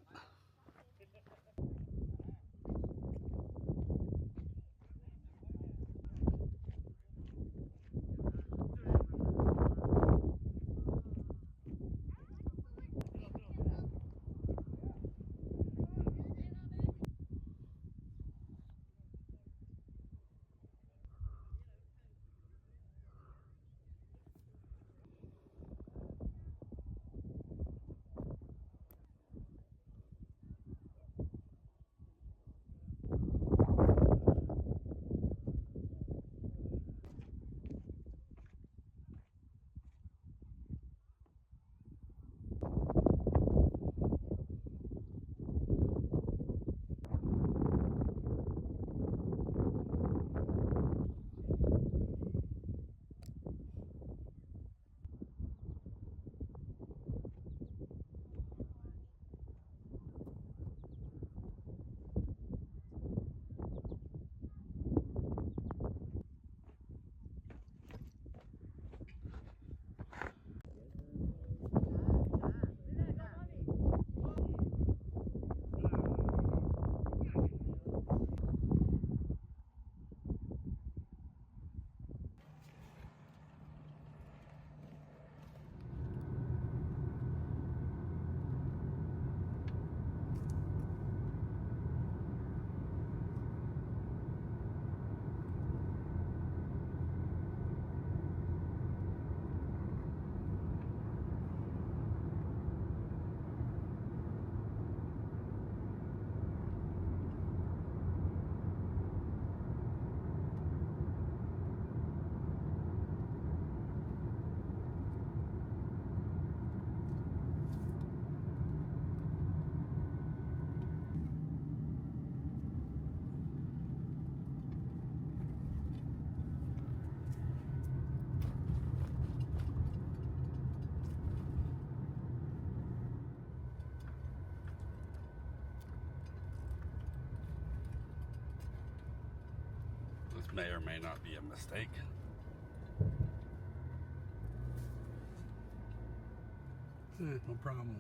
This may or may not be a mistake. No problem.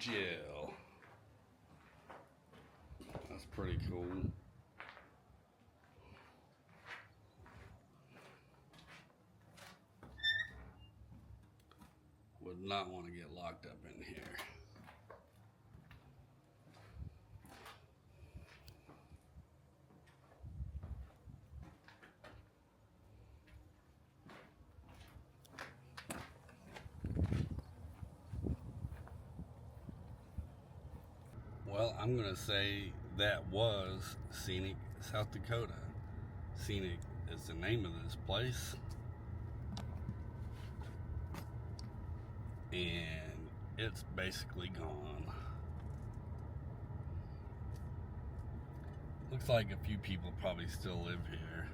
jail. That's pretty cool. Would not want to get locked up in here. Well, I'm going to say that was Scenic South Dakota. Scenic is the name of this place. And it's basically gone. Looks like a few people probably still live here.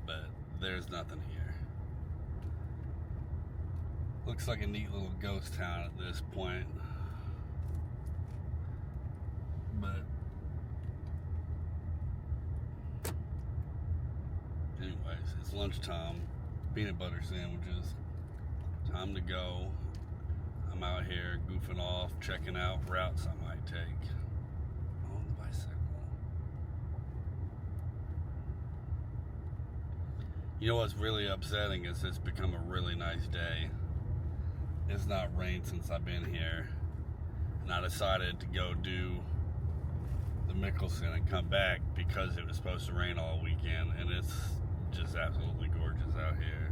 But there's nothing here. Looks like a neat little ghost town at this point. But anyways, it's lunchtime. Peanut butter sandwiches. Time to go. I'm out here goofing off, checking out routes I might take on the bicycle. You know what's really upsetting is it's become a really nice day. It's not rained since I've been here, and I decided to go do the Mickelson and come back because it was supposed to rain all weekend, and it's just absolutely gorgeous out here.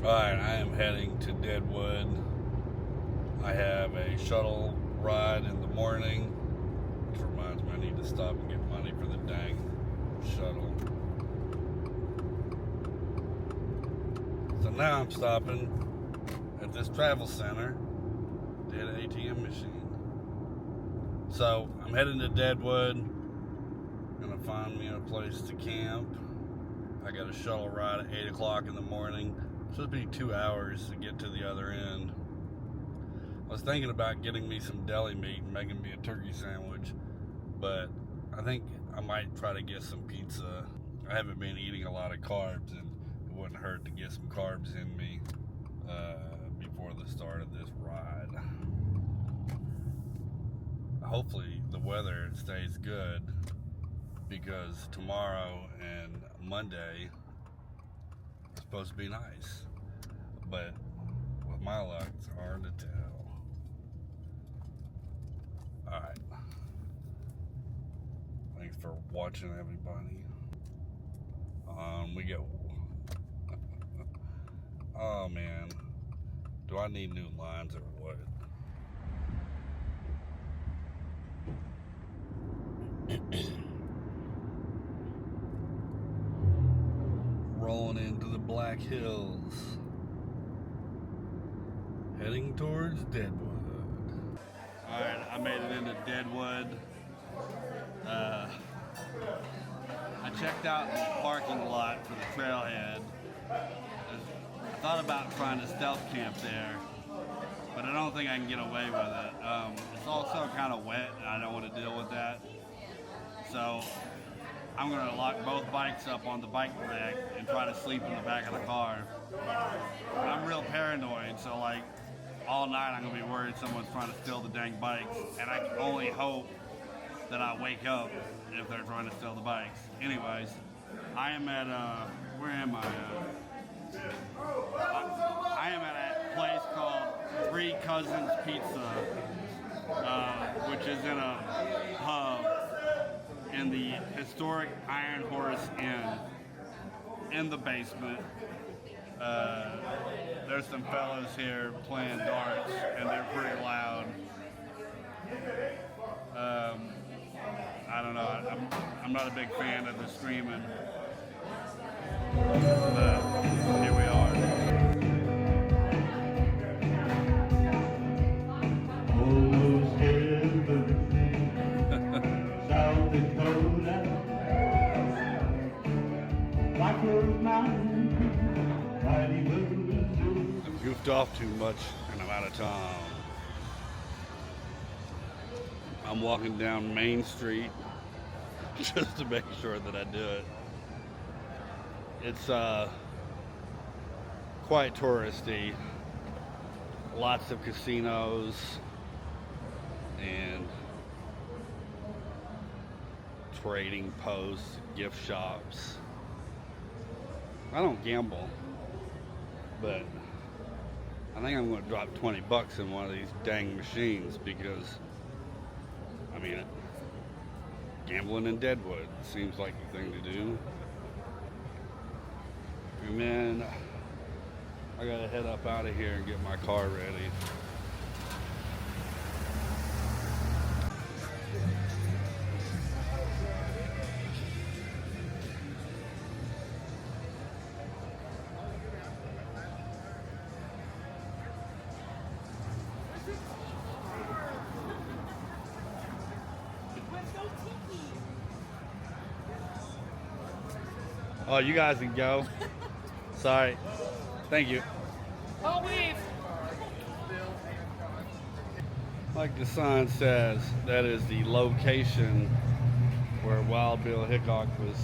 Alright, I am heading to Deadwood. I have a shuttle ride in the morning, which reminds me I need to stop and get money for the dang shuttle. So now I'm stopping at this travel center to get an ATM machine. So I'm heading to Deadwood. Gonna find me a place to camp. I got a shuttle ride at 8 o'clock in the morning. It's supposed to be 2 hours to get to the other end. I was thinking about getting me some deli meat and making me a turkey sandwich, but I think I might try to get some pizza. I haven't been eating a lot of carbs, and it wouldn't hurt to get some carbs in me before the start of this ride. Hopefully the weather stays good, because tomorrow and Monday is supposed to be nice, but with my luck, it's hard to tell. Alright, for watching, everybody. We go. Oh man, do I need new lines or what? Rolling into the Black Hills, heading towards Deadwood. Alright, I made it into Deadwood. I checked out the parking lot for the trailhead. I thought about trying to stealth camp there, but I don't think I can get away with it. It's also kind of wet and I don't want to deal with that. So I'm going to lock both bikes up on the bike rack and try to sleep in the back of the car. But I'm real paranoid, so like all night I'm going to be worried someone's trying to steal the dang bikes, and I can only hope that I wake up if they're trying to steal the bikes. Anyways, I am at, where am I at? I am at a place called Three Cousins Pizza, which is in a pub in the historic Iron Horse Inn in the basement. There's some fellas here playing darts and they're pretty loud. I don't know, I'm not a big fan of the screaming, but here we are. Almost heaven, South Dakota, Black Mountain, mighty Missouri. I've goofed off too much and I'm out of town. I'm walking down Main Street just to make sure that I do it. It's quite touristy. Lots of casinos and trading posts, gift shops. I don't gamble, but I think I'm going to drop 20 bucks in one of these dang machines because, I mean, gambling in Deadwood seems like the thing to do. And then I gotta head up out of here and get my car ready. Oh, you guys can go. Sorry. Thank you. Oh, wait. Like the sign says, that is the location where Wild Bill Hickok was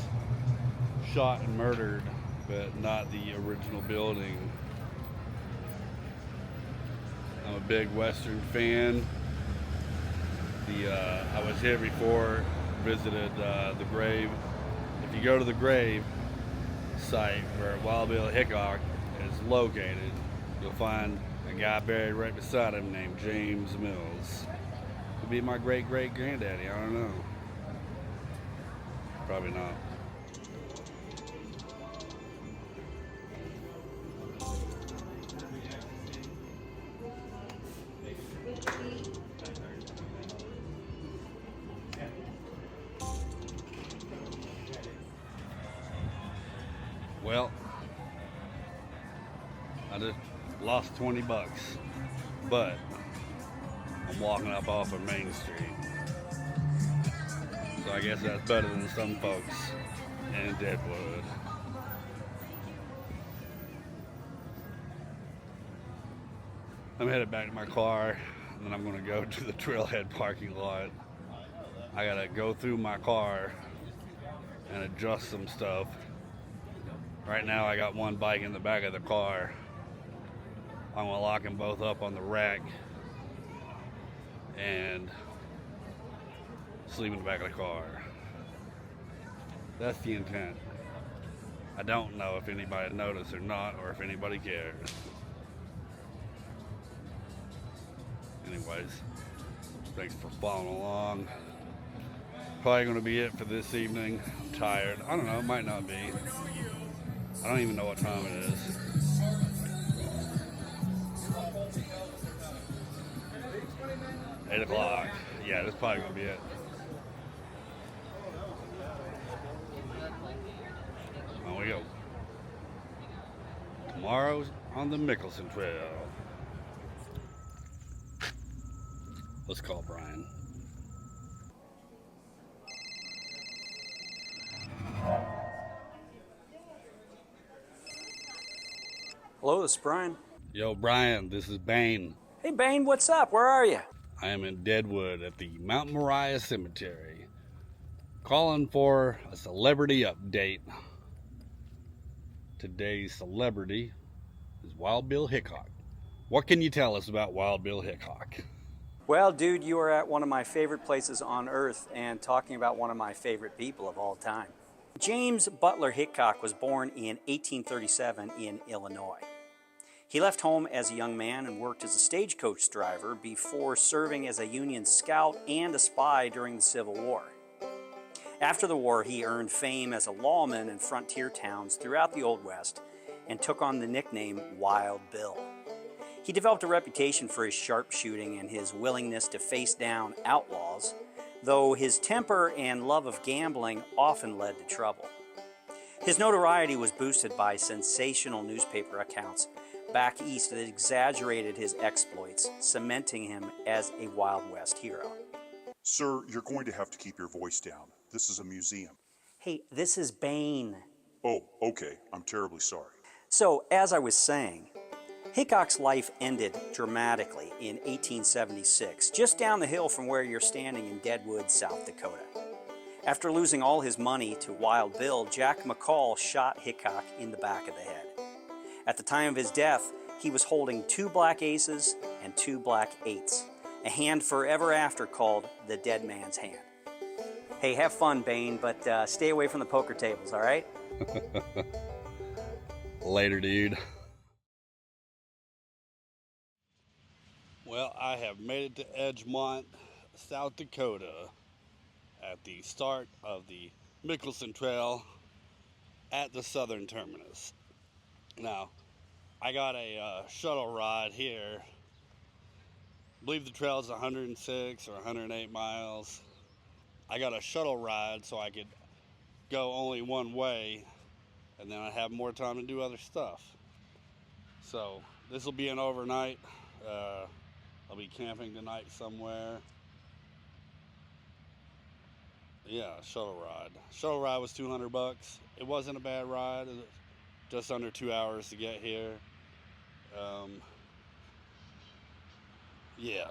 shot and murdered, but not the original building. I'm a big Western fan. I was here before, visited the grave. If you go to the grave site where Wild Bill Hickok is located, you'll find a guy buried right beside him named James Mills. Could be my great-great-granddaddy, I don't know. Probably not. Well, I just lost 20 bucks, but I'm walking up off of Main Street. So I guess that's better than some folks in Deadwood. I'm headed back to my car, and then I'm gonna go to the trailhead parking lot. I gotta go through my car and adjust some stuff. Right now I got one bike in the back of the car. I'm gonna lock them both up on the rack and sleep in the back of the car. That's the intent. I don't know if anybody noticed or not, or if anybody cares. Anyways, thanks for following along. Probably gonna be it for this evening. I'm tired. I don't know, it might not be. I don't even know what time it is. Eight o'clock. Yeah, that's probably gonna be it. On we go. Tomorrow's on the Mickelson Trail. Let's call Bryan. Hello, this is Bryan. Yo, Bryan, this is Bane. Hey, Bane, what's up? Where are you? I am in Deadwood at the Mount Moriah Cemetery. Calling for a celebrity update. Today's celebrity is Wild Bill Hickok. What can you tell us about Wild Bill Hickok? Well, dude, you are at one of my favorite places on earth and talking about one of my favorite people of all time. James Butler Hickok was born in 1837 in Illinois. He left home as a young man and worked as a stagecoach driver before serving as a Union scout and a spy during the Civil War. After the war, he earned fame as a lawman in frontier towns throughout the Old West and took on the nickname Wild Bill. He developed a reputation for his sharpshooting and his willingness to face down outlaws, though his temper and love of gambling often led to trouble. His notoriety was boosted by sensational newspaper accounts back east that exaggerated his exploits, cementing him as a Wild West hero. Sir, you're going to have to keep your voice down. This is a museum. Hey, this is Bane. Oh, okay. I'm terribly sorry. So, as I was saying, Hickok's life ended dramatically in 1876, just down the hill from where you're standing in Deadwood, South Dakota. After losing all his money to Wild Bill, Jack McCall shot Hickok in the back of the head. At the time of his death, he was holding 2 black aces and 2 black eights, a hand forever after called the dead man's hand. Hey, have fun, Bane, but stay away from the poker tables, all right? Later, dude. Well, I have made it to Edgemont, South Dakota, at the start of the Mickelson Trail at the southern terminus. Now, I got a shuttle ride here. I believe the trail is 106 or 108 miles. I got a shuttle ride so I could go only one way, and then I have more time to do other stuff. So this will be an overnight. I'll be camping tonight somewhere. Yeah, shuttle ride. Shuttle ride was $200. It wasn't a bad ride. It was just under 2 hours to get here. Yeah.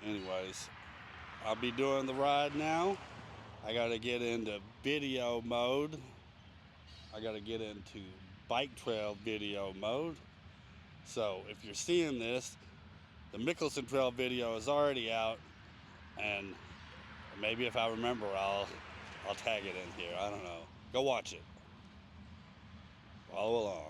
Anyways, I'll be doing the ride now. I gotta get into video mode. I gotta get into bike trail video mode. So if you're seeing this, the Mickelson Trail video is already out, and maybe if I remember, I'll tag it in here. I don't know. Go watch it. Follow along.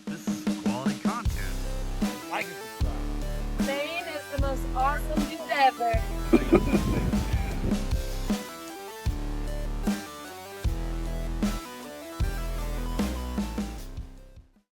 This is quality content. Like and subscribe. Bane is the most awesome dude ever.